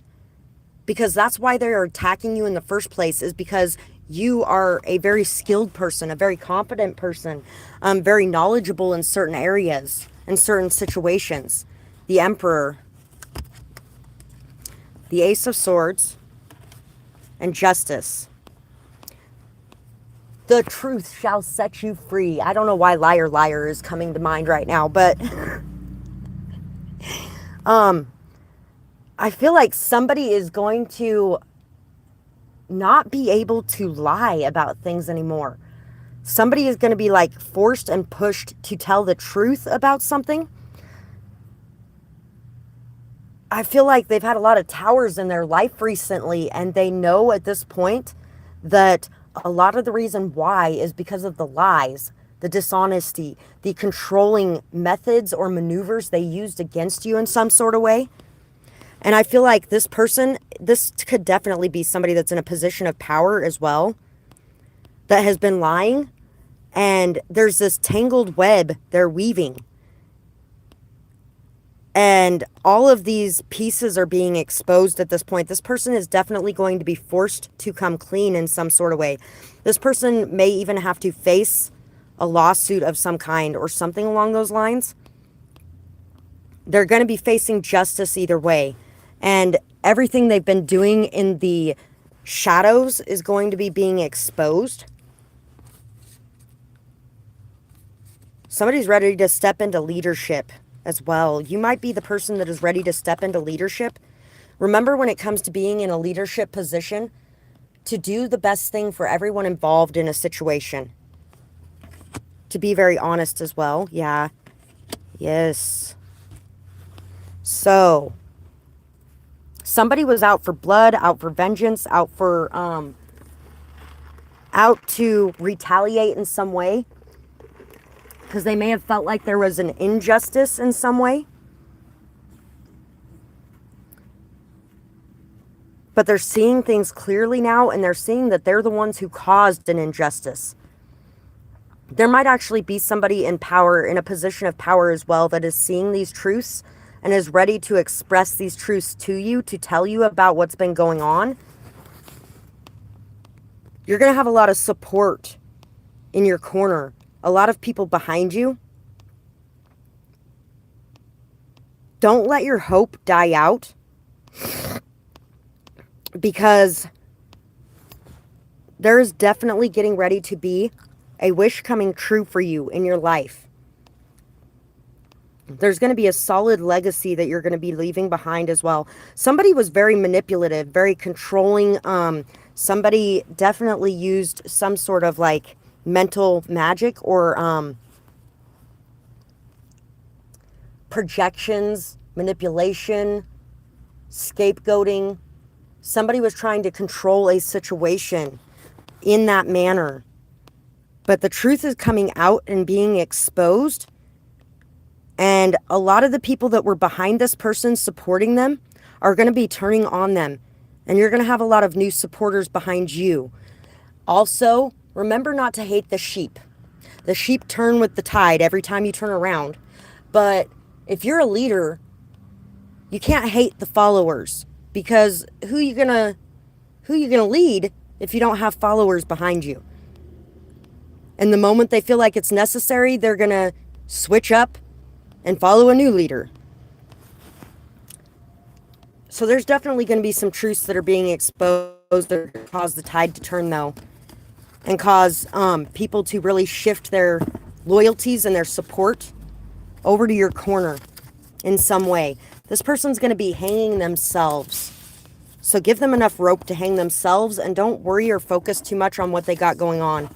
Speaker 1: Because that's why they're attacking you in the first place, is because you are a very skilled person, a very confident person, very knowledgeable in certain areas. in certain situations. The Emperor, the Ace of Swords, and Justice. The truth shall set you free. I don't know why liar, liar is coming to mind right now, but I feel like somebody is going to not be able to lie about things anymore. Somebody is going to be like forced and pushed to tell the truth about something. I feel like they've had a lot of towers in their life recently, and they know at this point that a lot of the reason why is because of the lies, the dishonesty, the controlling methods or maneuvers they used against you in some sort of way. And I feel like this person, this could definitely be somebody that's in a position of power as well, that has been lying. And there's this tangled web they're weaving. And all of these pieces are being exposed at this point. This person is definitely going to be forced to come clean in some sort of way. This person may even have to face a lawsuit of some kind or something along those lines. They're going to be facing justice either way. And everything they've been doing in the shadows is going to be being exposed. Somebody's ready to step into leadership as well. You might be the person that is ready to step into leadership. Remember, when it comes to being in a leadership position, to do the best thing for everyone involved in a situation. To be very honest as well. Yeah. Yes. So, somebody was out for blood, out for vengeance, out to retaliate in some way. Because they may have felt like there was an injustice in some way. But they're seeing things clearly now, and they're seeing that they're the ones who caused an injustice. There might actually be somebody in power, in a position of power as well, that is seeing these truths and is ready to express these truths to you, to tell you about what's been going on. You're going to have a lot of support in your corner. A lot of people behind you. Don't let your hope die out, because there is definitely getting ready to be a wish coming true for you in your life. There's going to be a solid legacy that you're going to be leaving behind as well. Somebody was very manipulative, very controlling. Somebody definitely used some sort of like mental magic or projections, manipulation, scapegoating. Somebody was trying to control a situation in that manner. But the truth is coming out and being exposed. And a lot of the people that were behind this person supporting them are going to be turning on them. And you're going to have a lot of new supporters behind you. Also, remember not to hate the sheep. The sheep turn with the tide every time you turn around. But if you're a leader, you can't hate the followers, because who you gonna lead if you don't have followers behind you? And the moment they feel like it's necessary, they're gonna switch up and follow a new leader. So there's definitely going to be some truths that are being exposed that cause the tide to turn, though. And cause people to really shift their loyalties and their support over to your corner in some way. This person's going to be hanging themselves. So give them enough rope to hang themselves, and don't worry or focus too much on what they got going on.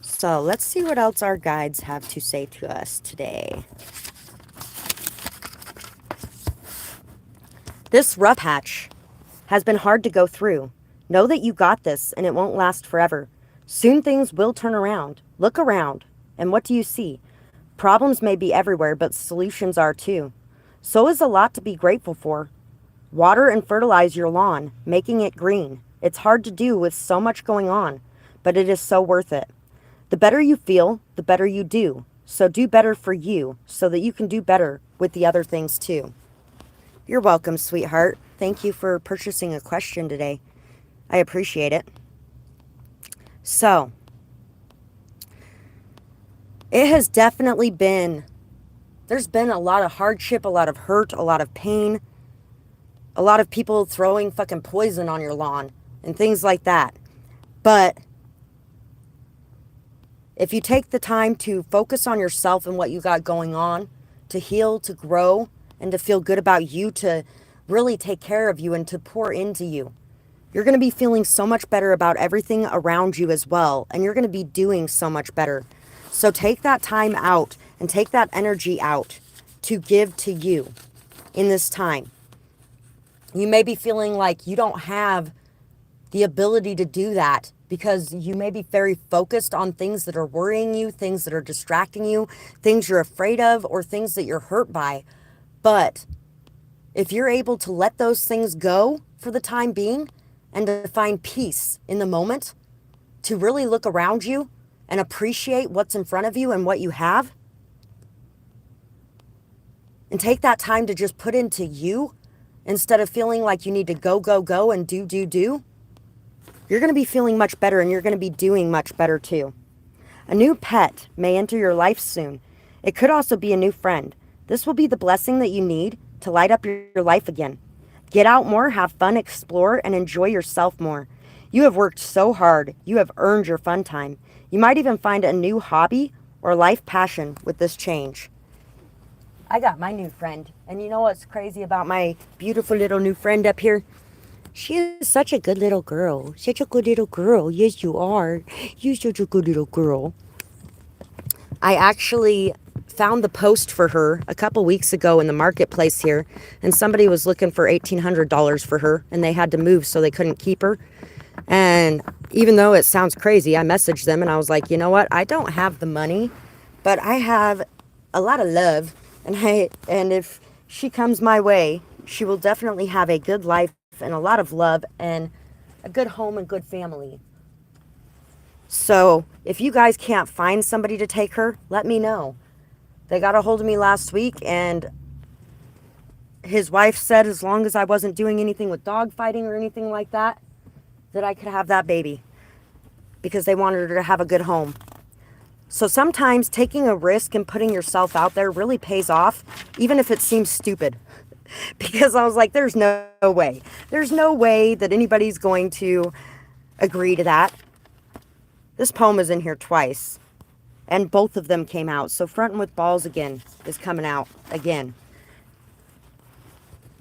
Speaker 1: So let's see what else our guides have to say to us today. This rough patch has been hard to go through. Know that you got this, and it won't last forever. Soon things will turn around. Look around, and what do you see? Problems may be everywhere, but solutions are too. So is a lot to be grateful for. Water and fertilize your lawn, making it green. It's hard to do with so much going on, but it is so worth it. The better you feel, the better you do. So do better for you, so that you can do better with the other things too. You're welcome, sweetheart. Thank you for purchasing a question today. I appreciate it. So, it has definitely been, there's been a lot of hardship, a lot of hurt, a lot of pain, a lot of people throwing fucking poison on your lawn and things like that. But if you take the time to focus on yourself and what you got going on, to heal, to grow, and to feel good about you, to really take care of you and to pour into you, you're going to be feeling so much better about everything around you as well. And you're going to be doing so much better. So take that time out and take that energy out to give to you in this time. You may be feeling like you don't have the ability to do that because you may be very focused on things that are worrying you, things that are distracting you, things you're afraid of, or things that you're hurt by. But if you're able to let those things go for the time being and to find peace in the moment, to really look around you and appreciate what's in front of you and what you have, and take that time to just put into you instead of feeling like you need to go and do, you're going to be feeling much better and you're going to be doing much better too. A new pet may enter your life soon. It could also be a new friend. This will be the blessing that you need to light up your life again. Get out more, have fun, explore, and enjoy yourself more. You have worked so hard. You have earned your fun time. You might even find a new hobby or life passion with this change. I got my new friend. And you know what's crazy about my beautiful little new friend up here? She is such a good little girl. Such a good little girl. Yes, you are. You're such a good little girl. I actually found the post for her a couple weeks ago in the marketplace here. And somebody was looking for $1,800 for her. And they had to move so they couldn't keep her. And even though it sounds crazy, I messaged them and I was like, you know what? I don't have the money, but I have a lot of love. And if she comes my way, she will definitely have a good life and a lot of love and a good home and good family. So if you guys can't find somebody to take her, let me know. They got a hold of me last week and his wife said as long as I wasn't doing anything with dog fighting or anything like that, that I could have that baby because they wanted her to have a good home. So sometimes taking a risk and putting yourself out there really pays off, even if it seems stupid. Because I was like, there's no way. There's no way that anybody's going to agree to that. This poem is in here twice. And both of them came out. So Frontin' with Balls again is coming out again.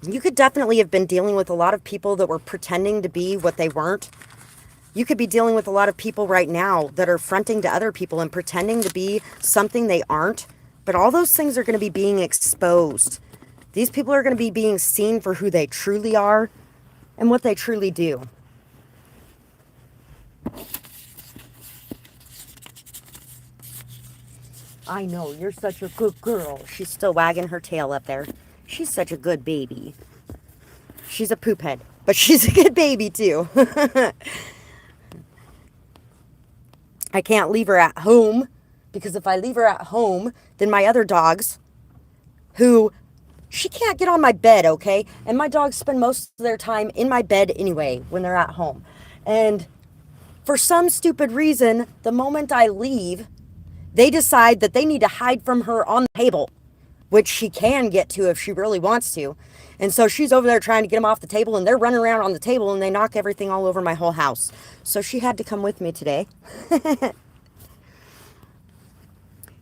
Speaker 1: You could definitely have been dealing with a lot of people that were pretending to be what they weren't. You could be dealing with a lot of people right now that are fronting to other people and pretending to be something they aren't. But all those things are going to be being exposed. These people are going to be being seen for who they truly are and what they truly do. I know, you're such a good girl. She's still wagging her tail up there. She's such a good baby. She's a poop head, but she's a good baby too. I can't leave her at home because if I leave her at home, then my other dogs, she can't get on my bed, okay? And my dogs spend most of their time in my bed anyway when they're at home. And for some stupid reason, the moment I leave, they decide that they need to hide from her on the table, which she can get to if she really wants to. And so she's over there trying to get them off the table, and they're running around on the table, and they knock everything all over my whole house. So she had to come with me today.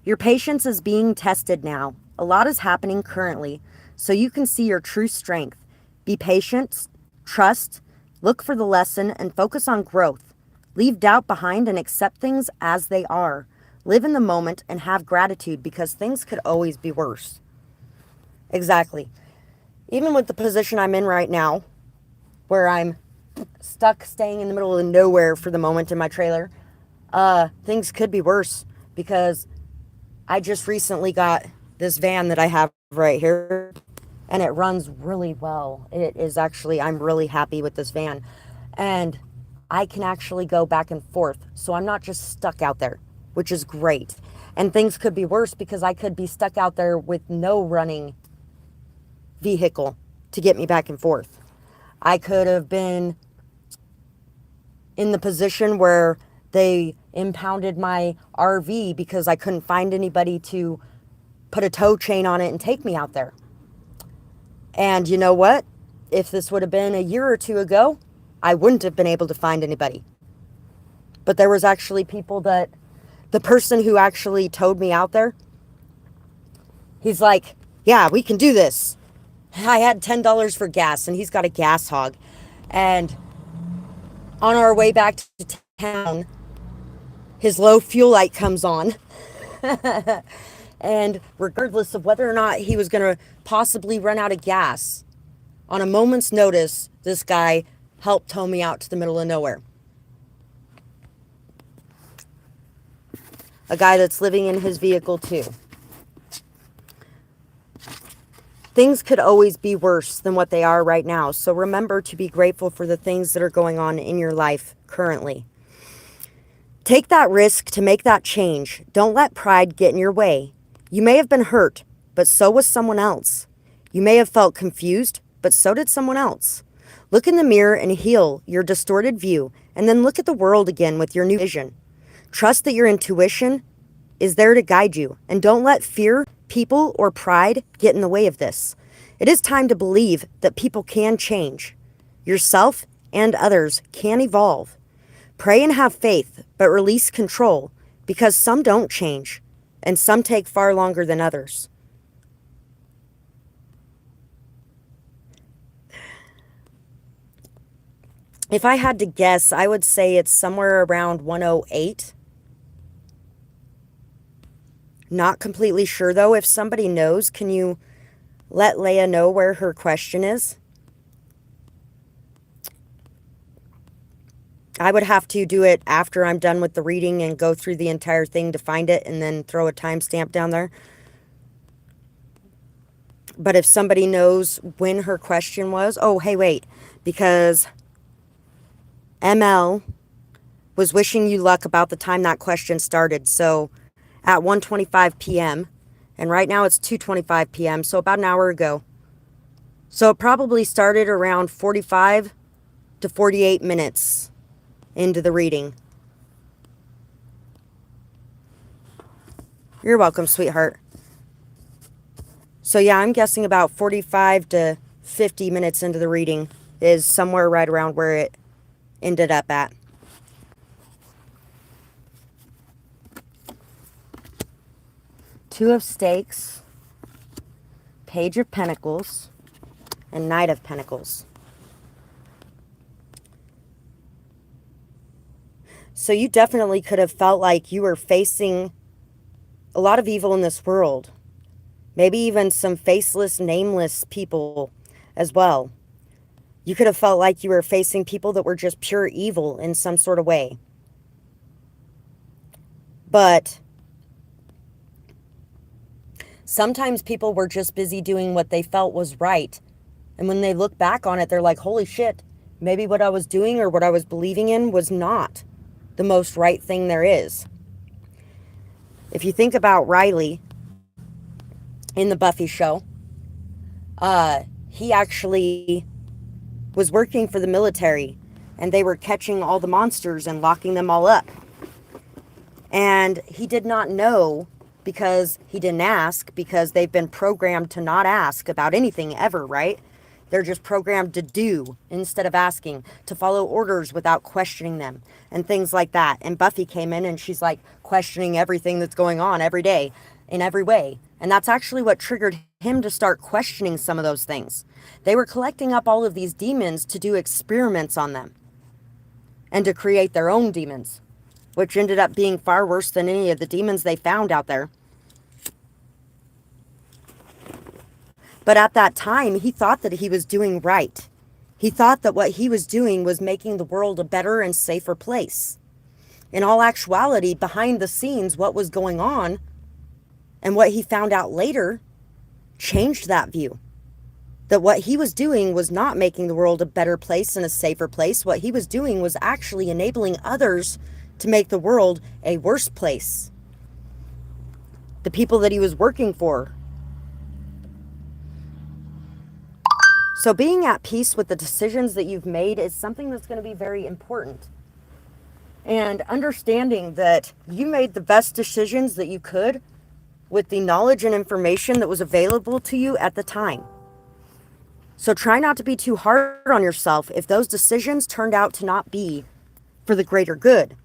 Speaker 1: Your patience is being tested now. A lot is happening currently, so you can see your true strength. Be patient, trust, look for the lesson, and focus on growth. Leave doubt behind and accept things as they are. Live in the moment and have gratitude because things could always be worse. Exactly. Even with the position I'm in right now, where I'm stuck staying in the middle of nowhere for the moment in my trailer, things could be worse because I just recently got this van that I have right here and it runs really well. It is actually, I'm really happy with this van and I can actually go back and forth. So I'm not just stuck out there, which is great. And things could be worse because I could be stuck out there with no running vehicle to get me back and forth. I could have been in the position where they impounded my RV because I couldn't find anybody to put a tow chain on it and take me out there. And you know what? If this would have been a year or two ago, I wouldn't have been able to find anybody. But there was actually people that, the person who actually towed me out there, he's like, yeah, we can do this. I had $10 for gas, and he's got a gas hog. And on our way back to town, his low fuel light comes on. And regardless of whether or not he was going to possibly run out of gas, on a moment's notice, this guy helped tow me out to the middle of nowhere. A guy that's living in his vehicle too. Things could always be worse than what they are right now. So remember to be grateful for the things that are going on in your life currently. Take that risk to make that change. Don't let pride get in your way. You may have been hurt, but so was someone else. You may have felt confused, but so did someone else. Look in the mirror and heal your distorted view, and then look at the world again with your new vision. Trust that your intuition is there to guide you, and don't let fear, people, or pride get in the way of this. It is time to believe that people can change. Yourself and others can evolve. Pray and have faith, but release control, because some don't change, and some take far longer than others. If I had to guess, I would say it's somewhere around 108. Not completely sure, though. If somebody knows, can you let Leia know where her question is? I would have to do it after I'm done with the reading and go through the entire thing to find it and then throw a timestamp down there. But if somebody knows when her question was... Oh, hey, wait. Because ML was wishing you luck about the time that question started. So at 1:25 p.m. And right now it's 2:25 p.m. So about an hour ago. So it probably started around 45 to 48 minutes into the reading. You're welcome, sweetheart. So yeah, I'm guessing about 45 to 50 minutes into the reading is somewhere right around where it ended up at. Two of Stakes, Page of Pentacles, and Knight of Pentacles. So you definitely could have felt like you were facing a lot of evil in this world. Maybe even some faceless, nameless people as well. You could have felt like you were facing people that were just pure evil in some sort of way. But sometimes people were just busy doing what they felt was right. And when they look back on it, they're like, holy shit, maybe what I was doing or what I was believing in was not the most right thing there is. If you think about Riley in the Buffy show, he actually was working for the military, and they were catching all the monsters and locking them all up. And he did not know, because he didn't ask, because they've been programmed to not ask about anything ever, right? They're just programmed to do instead of asking, to follow orders without questioning them, and things like that. And Buffy came in and she's like questioning everything that's going on every day in every way. And that's actually what triggered him to start questioning some of those things. They were collecting up all of these demons to do experiments on them and to create their own demons, which ended up being far worse than any of the demons they found out there. But at that time, he thought that he was doing right. He thought that what he was doing was making the world a better and safer place. In all actuality, behind the scenes, what was going on and what he found out later changed that view. That what he was doing was not making the world a better place and a safer place. What he was doing was actually enabling others to make the world a worse place. The people that he was working for. So being at peace with the decisions that you've made is something that's going to be very important. and understanding that you made the best decisions that you could with the knowledge and information that was available to you at the time. So try not to be too hard on yourself if those decisions turned out to not be for the greater good.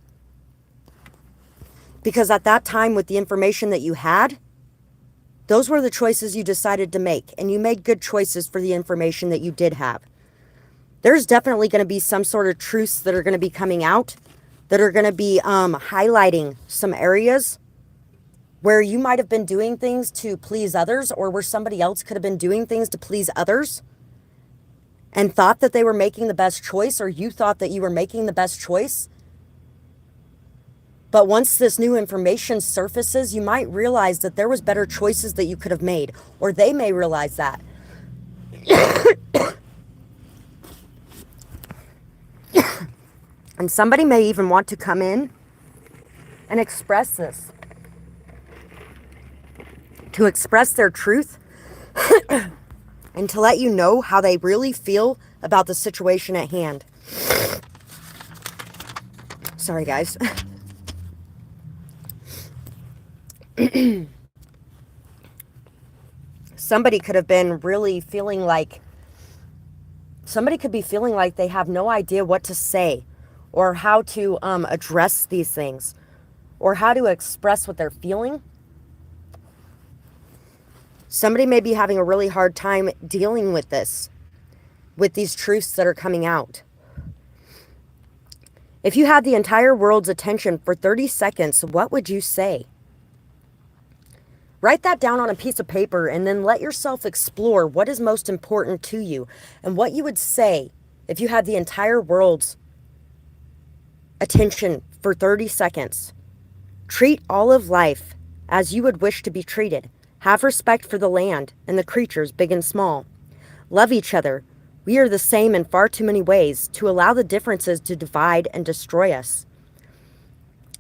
Speaker 1: Because at that time, with the information that you had, those were the choices you decided to make, and you made good choices for the information that you did have. There's definitely going to be some sort of truths that are going to be coming out that are going to be highlighting some areas where you might have been doing things to please others, or where somebody else could have been doing things to please others and thought that they were making the best choice, or you thought that you were making the best choice. But once this new information surfaces, you might realize that there was better choices that you could have made, or they may realize that. And somebody may even want to come in and express this, to express their truth and to let you know how they really feel about the situation at hand. Sorry, guys. Somebody could have been really feeling like, somebody could be feeling like they have no idea what to say, or how to address these things, or how to express what they're feeling. Somebody may be having a really hard time dealing with this, with these truths that are coming out. If you had the entire world's attention for 30 seconds, what would you say? Write that down on a piece of paper and then let yourself explore what is most important to you and what you would say if you had the entire world's attention for 30 seconds. Treat all of life as you would wish to be treated. Have respect for the land and the creatures, big and small. Love each other. We are the same in far too many ways to allow the differences to divide and destroy us.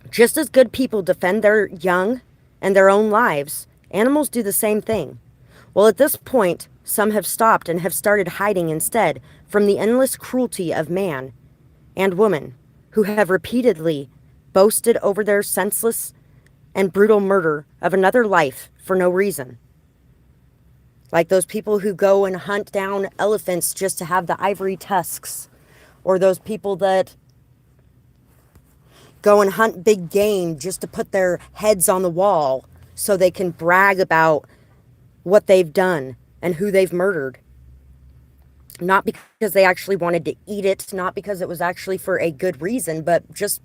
Speaker 1: Just as good people defend their young and their own lives, animals do the same thing. Well, at this point, some have stopped and have started hiding instead from the endless cruelty of man and woman, who have repeatedly boasted over their senseless and brutal murder of another life for no reason. Like those people who go and hunt down elephants just to have the ivory tusks, or those people that go and hunt big game just to put their heads on the wall so they can brag about what they've done and who they've murdered. Not because they actually wanted to eat it, not because it was actually for a good reason, but just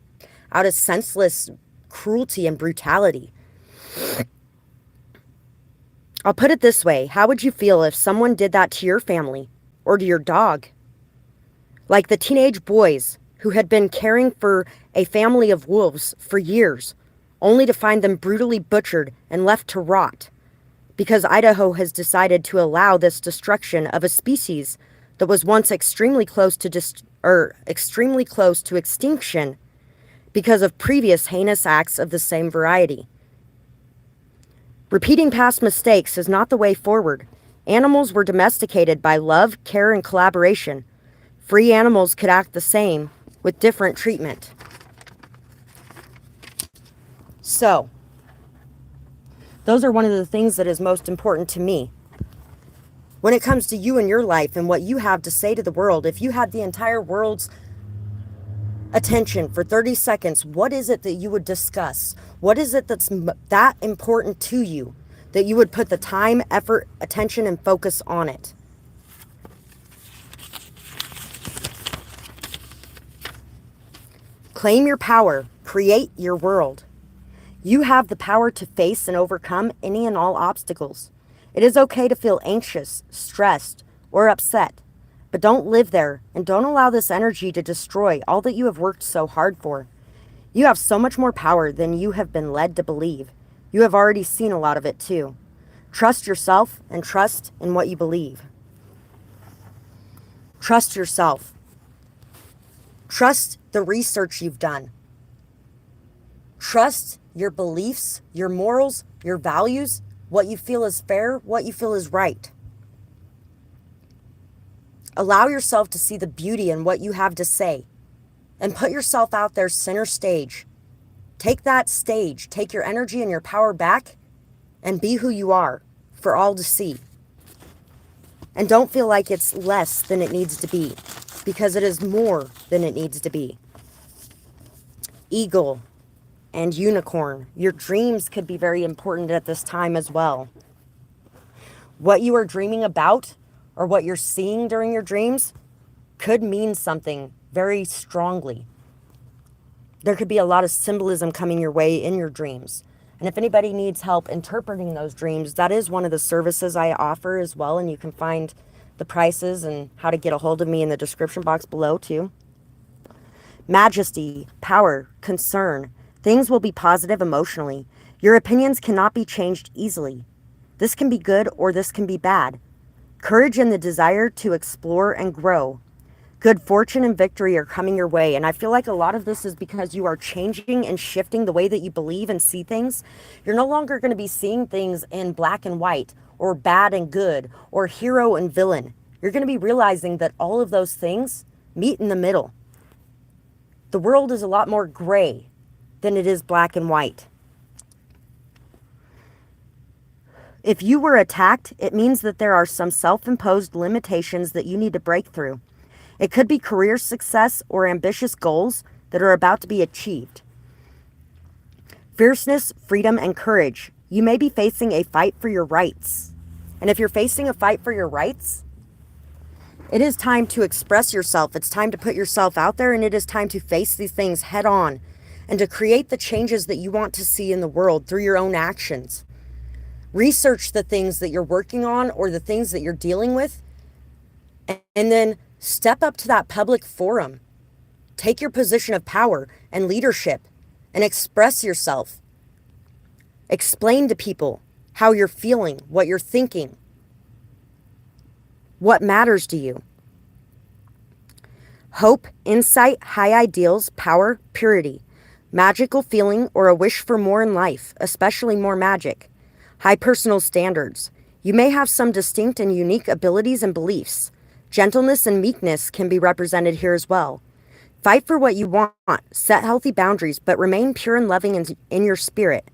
Speaker 1: out of senseless cruelty and brutality. I'll put it this way. How would you feel if someone did that to your family or to your dog? Like the teenage boys who had been caring for a family of wolves for years, only to find them brutally butchered and left to rot because Idaho has decided to allow this destruction of a species that was once extremely close to extinction because of previous heinous acts of the same variety. Repeating past mistakes is not the way forward. Animals were domesticated by love, care, and collaboration. Free animals could act the same with different treatment. So, those are one of the things that is most important to me. When it comes to you and your life and what you have to say to the world, if you had the entire world's attention for 30 seconds, what is it that you would discuss? What is it that's that important to you that you would put the time, effort, attention, and focus on it? Claim your power. Create your world. You have the power to face and overcome any and all obstacles. It is okay to feel anxious, stressed, or upset, but don't live there and don't allow this energy to destroy all that you have worked so hard for. You have so much more power than you have been led to believe. You have already seen a lot of it too. Trust yourself and trust in what you believe. Trust yourself. Trust the research you've done. Trust your beliefs, your morals, your values, what you feel is fair, what you feel is right. Allow yourself to see the beauty in what you have to say and put yourself out there center stage. Take that stage, take your energy and your power back, and be who you are for all to see. And don't feel like it's less than it needs to be, because it is more than it needs to be. Eagle and unicorn, your dreams could be very important at this time as well. What you are dreaming about or what you're seeing during your dreams could mean something very strongly. There could be a lot of symbolism coming your way in your dreams. And if anybody needs help interpreting those dreams, that is one of the services I offer as well. And you can find the prices and how to get a hold of me in the description box below too. Majesty, power, concern. Things will be positive emotionally. Your opinions cannot be changed easily. This can be good or this can be bad. Courage and the desire to explore and grow. Good fortune and victory are coming your way. And I feel like a lot of this is because you are changing and shifting the way that you believe and see things. You're no longer going to be seeing things in black and white or bad and good or hero and villain. You're going to be realizing that all of those things meet in the middle. The world is a lot more gray than it is black and white. If you were attacked, it means that there are some self-imposed limitations that you need to break through. It could be career success or ambitious goals that are about to be achieved. Fierceness, freedom, and courage. You may be facing a fight for your rights. And if you're facing a fight for your rights, it is time to express yourself. It's time to put yourself out there, and it is time to face these things head on and to create the changes that you want to see in the world through your own actions. Research the things that you're working on or the things that you're dealing with, and then step up to that public forum. Take your position of power and leadership and express yourself. Explain to people how you're feeling, what you're thinking, what matters to you. Hope, insight, high ideals, power, purity, magical feeling or a wish for more in life, especially more magic. High personal standards. You may have some distinct and unique abilities and beliefs. Gentleness and meekness can be represented here as well. Fight for what you want. Set healthy boundaries, but remain pure and loving in your spirit.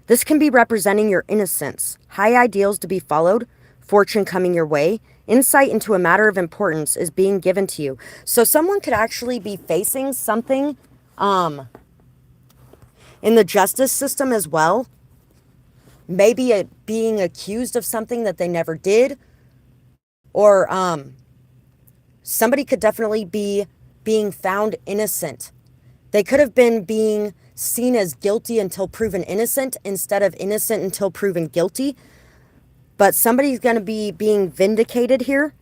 Speaker 1: This can be representing your innocence. High ideals to be followed. Fortune coming your way. Insight into a matter of importance is being given to you. So someone could actually be facing something in the justice system as well. Maybe being accused of something that they never did. Or somebody could definitely be being found innocent. They could have been being seen as guilty until proven innocent instead of innocent until proven guilty. But somebody's going to be being vindicated here.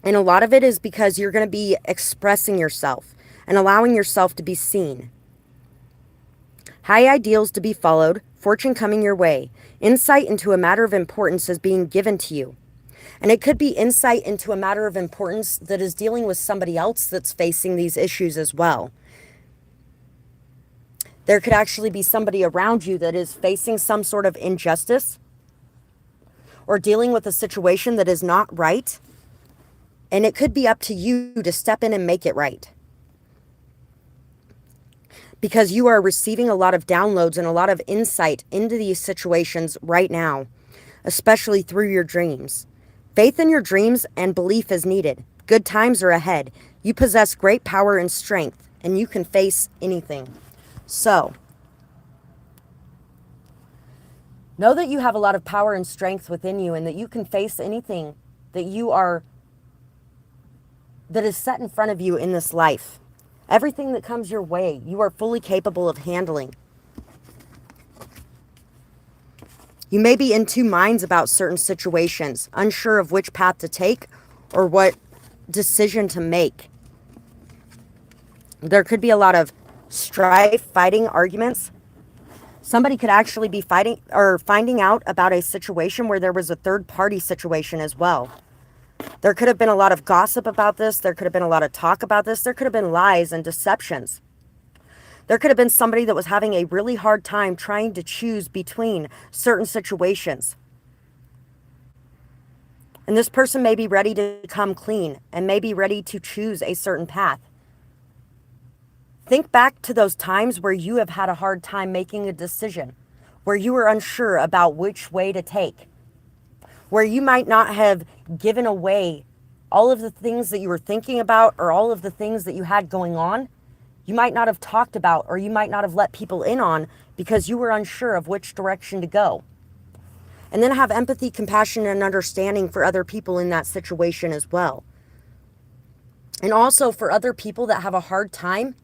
Speaker 1: And a lot of it is because you're going to be expressing yourself and allowing yourself to be seen. High ideals to be followed. Fortune coming your way. Insight into a matter of importance is being given to you. And it could be insight into a matter of importance that is dealing with somebody else that's facing these issues as well. There could actually be somebody around you that is facing some sort of injustice or dealing with a situation that is not right. And it could be up to you to step in and make it right. Because you are receiving a lot of downloads and a lot of insight into these situations right now, especially through your dreams. Faith in your dreams and belief is needed. Good times are ahead. You possess great power and strength, and you can face anything. So, know that you have a lot of power and strength within you, and that you can face anything that that is set in front of you in this life. Everything that comes your way, you are fully capable of handling. You may be in two minds about certain situations, unsure of which path to take or what decision to make. There could be a lot of strife, fighting, arguments. Somebody could actually be fighting or finding out about a situation where there was a third party situation as well. There could have been a lot of gossip about this. There could have been a lot of talk about this. There could have been lies and deceptions. There could have been somebody that was having a really hard time trying to choose between certain situations. And this person may be ready to come clean and may be ready to choose a certain path. Think back to those times where you have had a hard time making a decision, where you were unsure about which way to take, where you might not have given away all of the things that you were thinking about or all of the things that you had going on. You might not have talked about, or you might not have let people in on, because you were unsure of which direction to go. And then have empathy, compassion, and understanding for other people in that situation as well. And also for other people that have a hard time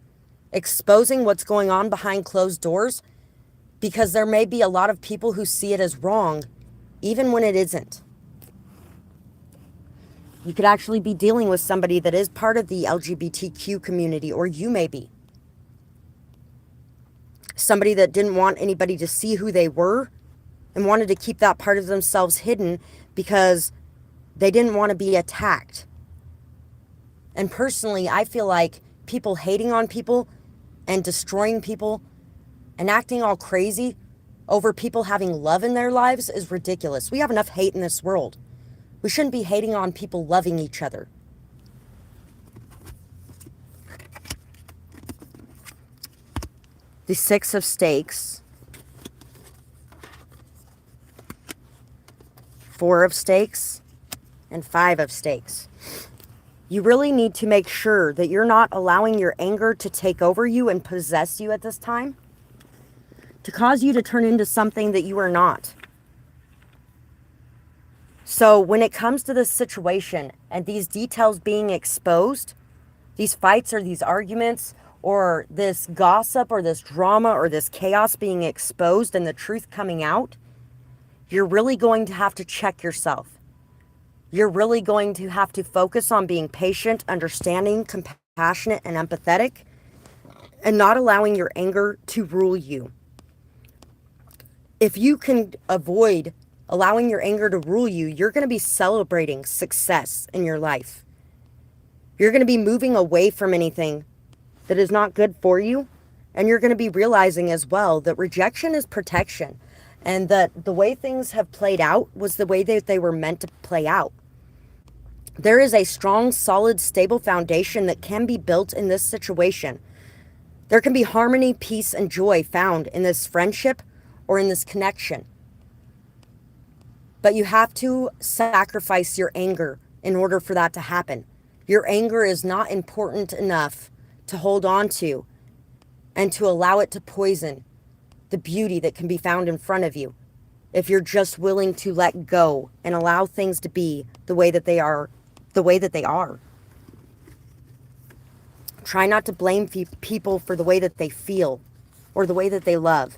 Speaker 1: exposing what's going on behind closed doors, because there may be a lot of people who see it as wrong, even when it isn't. You could actually be dealing with somebody that is part of the LGBTQ community, or you may be. Somebody that didn't want anybody to see who they were and wanted to keep that part of themselves hidden because they didn't want to be attacked. And personally, I feel like people hating on people and destroying people and acting all crazy over people having love in their lives is ridiculous. We have enough hate in this world. We shouldn't be hating on people loving each other. The 6 of stakes, 4 of stakes, and 5 of stakes. You really need to make sure that you're not allowing your anger to take over you and possess you at this time, to cause you to turn into something that you are not. So when it comes to this situation and these details being exposed, these fights or these arguments or this gossip or this drama or this chaos being exposed and the truth coming out, you're really going to have to check yourself. You're really going to have to focus on being patient, understanding, compassionate, and empathetic, and not allowing your anger to rule you. If you can avoid allowing your anger to rule you, you're going to be celebrating success in your life. You're going to be moving away from anything that is not good for you, and you're going to be realizing as well that rejection is protection, and that the way things have played out was the way that they were meant to play out. There is a strong, solid, stable foundation that can be built in this situation. There can be harmony, peace, and joy found in this friendship or in this connection. But you have to sacrifice your anger in order for that to happen. Your anger is not important enough to hold on to and to allow it to poison the beauty that can be found in front of you, if you're just willing to let go and allow things to be the way that they are, Try not to blame people for the way that they feel or the way that they love.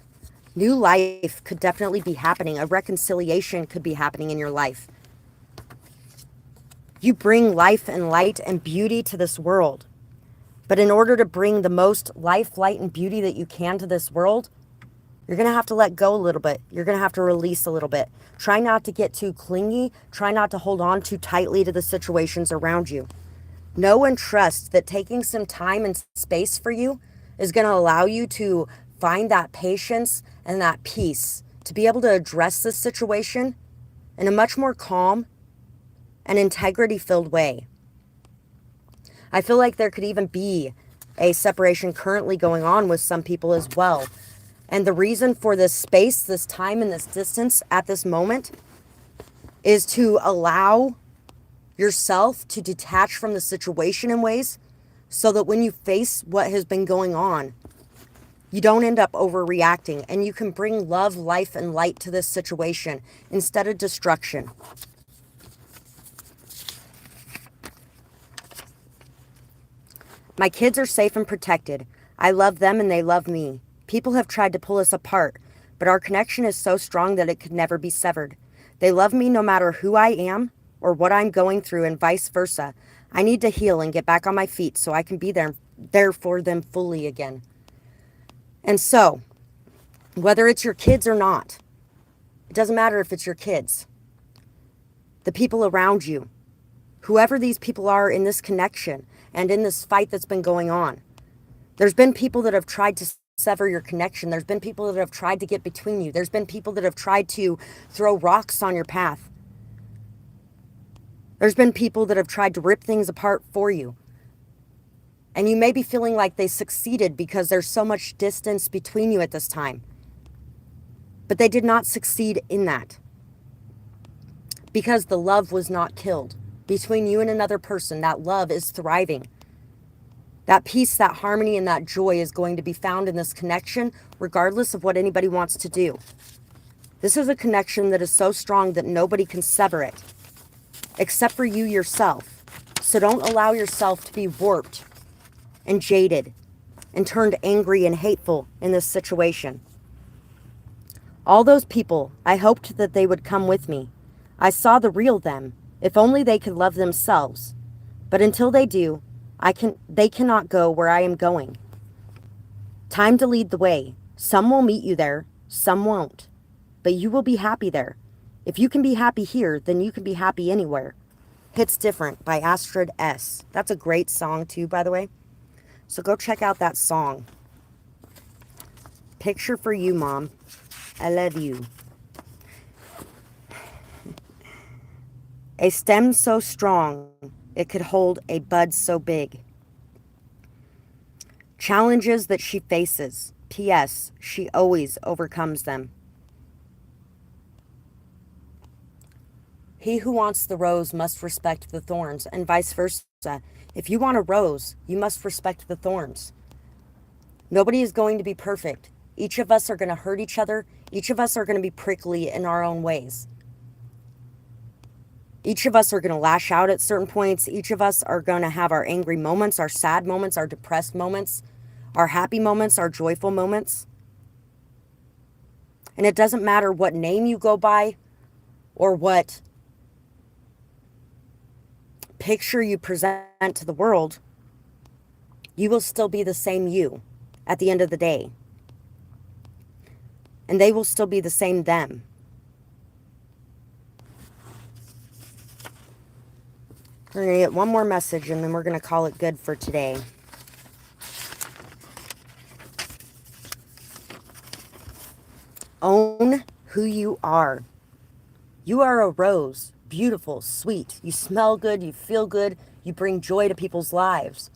Speaker 1: New life could definitely be happening. A reconciliation could be happening in your life. You bring life and light and beauty to this world. But in order to bring the most life, light, and beauty that you can to this world, you're going to have to let go a little bit. You're going to have to release a little bit. Try not to get too clingy. Try not to hold on too tightly to the situations around you. Know and trust that taking some time and space for you is going to allow you to find that patience and that peace to be able to address this situation in a much more calm and integrity-filled way. I feel like there could even be a separation currently going on with some people as well. And the reason for this space, this time, and this distance at this moment is to allow yourself to detach from the situation in ways so that when you face what has been going on, you don't end up overreacting and you can bring love, life, and light to this situation instead of destruction. My kids are safe and protected. I love them and they love me. People have tried to pull us apart, but our connection is so strong that it could never be severed. They love me no matter who I am or what I'm going through, and vice versa. I need to heal and get back on my feet so I can be there for them fully again. And so, whether it's your kids or not, it doesn't matter if it's your kids, the people around you, whoever these people are in this connection and in this fight that's been going on. There's been people that have tried to sever your connection. There's been people that have tried to get between you. There's been people that have tried to throw rocks on your path. There's been people that have tried to rip things apart for you. And you may be feeling like they succeeded because there's so much distance between you at this time. But they did not succeed in that. Because the love was not killed. Between you and another person, that love is thriving. That peace, that harmony, and that joy is going to be found in this connection, regardless of what anybody wants to do. This is a connection that is so strong that nobody can sever it, except for you yourself. So don't allow yourself to be warped and jaded and turned angry and hateful in this situation. All those people, I hoped that they would come with me. I saw the real them, if only they could love themselves. But until they do, they cannot go where I am going. Time to lead the way. Some will meet you there, some won't. But you will be happy there. If you can be happy here, then you can be happy anywhere. Hits Different by Astrid S. That's a great song too, by the way. So go check out that song. Picture for you, Mom. I love you. A stem so strong, it could hold a bud so big. Challenges that she faces. P.S. She always overcomes them. He who wants the rose must respect the thorns, and vice versa. If you want a rose, you must respect the thorns. Nobody is going to be perfect. Each of us are going to hurt each other. Each of us are going to be prickly in our own ways. Each of us are going to lash out at certain points. Each of us are going to have our angry moments, our sad moments, our depressed moments, our happy moments, our joyful moments. And it doesn't matter what name you go by or what picture you present to the world, you will still be the same you at the end of the day. And they will still be the same them. We're going to get one more message and then we're going to call it good for today. Own who you are. You are a rose. Beautiful, sweet. You smell good. You feel good. You bring joy to people's lives.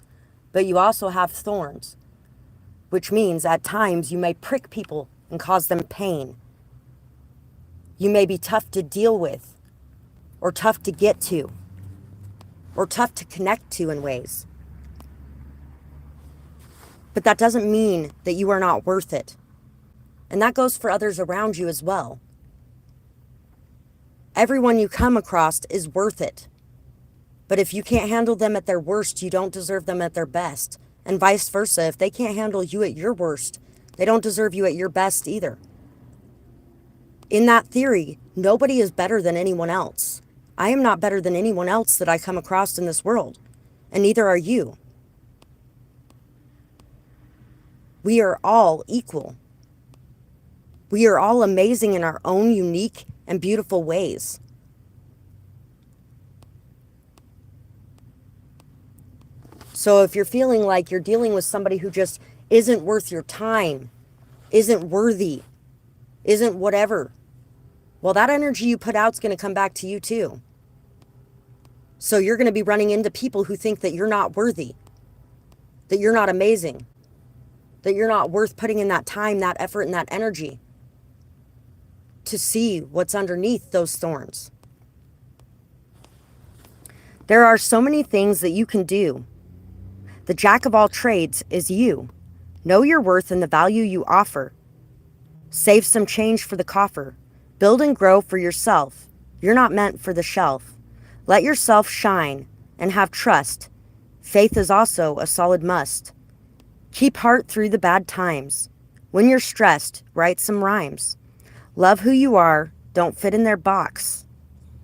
Speaker 1: But you also have thorns, which means at times you may prick people and cause them pain. You may be tough to deal with, or tough to get to, or tough to connect to in ways. But that doesn't mean that you are not worth it. And that goes for others around you as well. Everyone you come across is worth it. But if you can't handle them at their worst, you don't deserve them at their best. And vice versa. If they can't handle you at your worst, they don't deserve you at your best either. In that theory, nobody is better than anyone else. I am not better than anyone else that I come across in this world. And neither are you. We are all equal. We are all amazing in our own unique and beautiful ways. So if you're feeling like you're dealing with somebody who just isn't worth your time, isn't worthy, isn't whatever, well, that energy you put out is going to come back to you too. So you're going to be running into people who think that you're not worthy, that you're not amazing, that you're not worth putting in that time, that effort, and that energy to see what's underneath those thorns. There are so many things that you can do. The jack of all trades is you. Know your worth and the value you offer. Save some change for the coffer. Build and grow for yourself. You're not meant for the shelf. Let yourself shine and have trust. Faith is also a solid must. Keep heart through the bad times. When you're stressed, write some rhymes. Love who you are. Don't fit in their box.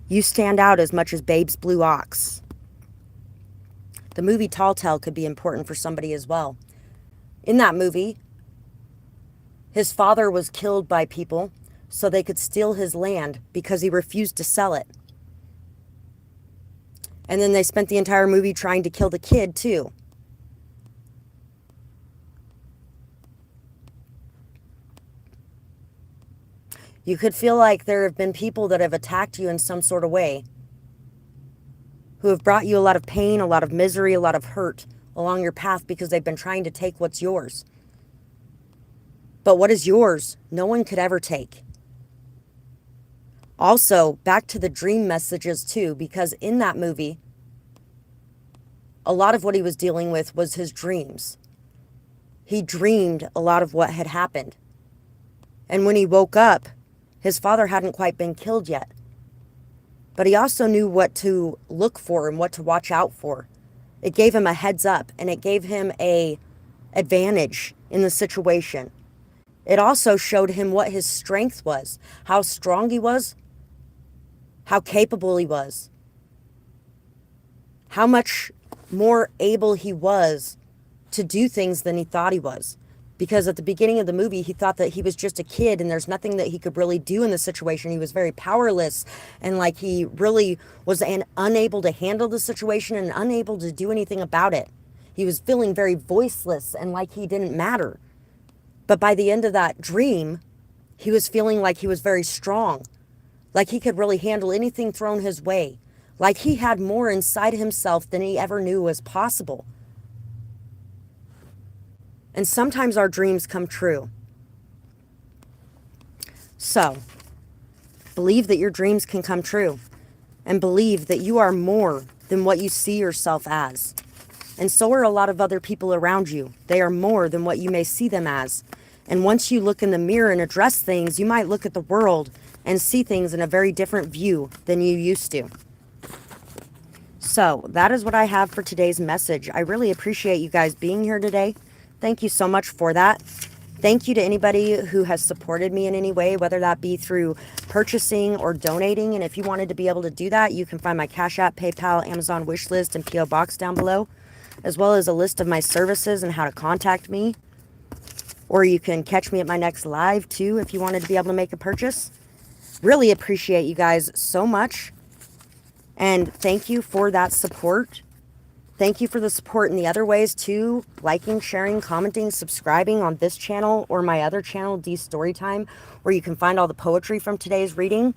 Speaker 1: You stand out as much as Babe's blue ox. The movie Tall Tale could be important for somebody as well. In that movie, his father was killed by people so they could steal his land because he refused to sell it. And then they spent the entire movie trying to kill the kid too. You could feel like there have been people that have attacked you in some sort of way, who have brought you a lot of pain, a lot of misery, a lot of hurt, along your path because they've been trying to take what's yours. But what is yours, no one could ever take. Also, back to the dream messages too, because in that movie, a lot of what he was dealing with was his dreams. He dreamed a lot of what had happened. And when he woke up, his father hadn't quite been killed yet. But he also knew what to look for and what to watch out for. It gave him a heads up, and it gave him an advantage in the situation. It also showed him what his strength was, how strong he was, how capable he was, how much more able he was to do things than he thought he was. Because at the beginning of the movie, he thought that he was just a kid and there's nothing that he could really do in the situation. He was very powerless, and like he really was unable to handle the situation and unable to do anything about it. He was feeling very voiceless and like he didn't matter. But by the end of that dream, he was feeling like he was very strong, like he could really handle anything thrown his way, like he had more inside himself than he ever knew was possible. And sometimes our dreams come true. So, believe that your dreams can come true, and believe that you are more than what you see yourself as. And so are a lot of other people around you. They are more than what you may see them as. And once you look in the mirror and address things, you might look at the world and see things in a very different view than you used to. So, that is what I have for today's message. I really appreciate you guys being here today. Thank you so much for that. Thank you to anybody who has supported me in any way, whether that be through purchasing or donating. And if you wanted to be able to do that, you can find my Cash App, PayPal, Amazon wish list, and P.O. Box down below, as well as a list of my services and how to contact me. Or you can catch me at my next live too if you wanted to be able to make a purchase. Really appreciate you guys so much. And thank you for that support. Thank you for the support in the other ways too. Liking, sharing, commenting, subscribing on this channel or my other channel, StoryTime, where you can find all the poetry from today's reading.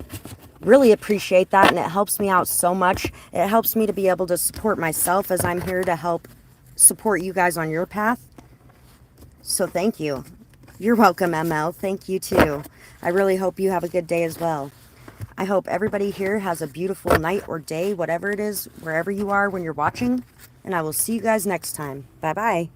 Speaker 1: Really appreciate that, and it helps me out so much. It helps me to be able to support myself as I'm here to help support you guys on your path. So thank you. You're welcome, ML. Thank you too. I really hope you have a good day as well. I hope everybody here has a beautiful night or day, whatever it is, wherever you are when you're watching. And I will see you guys next time. Bye-bye.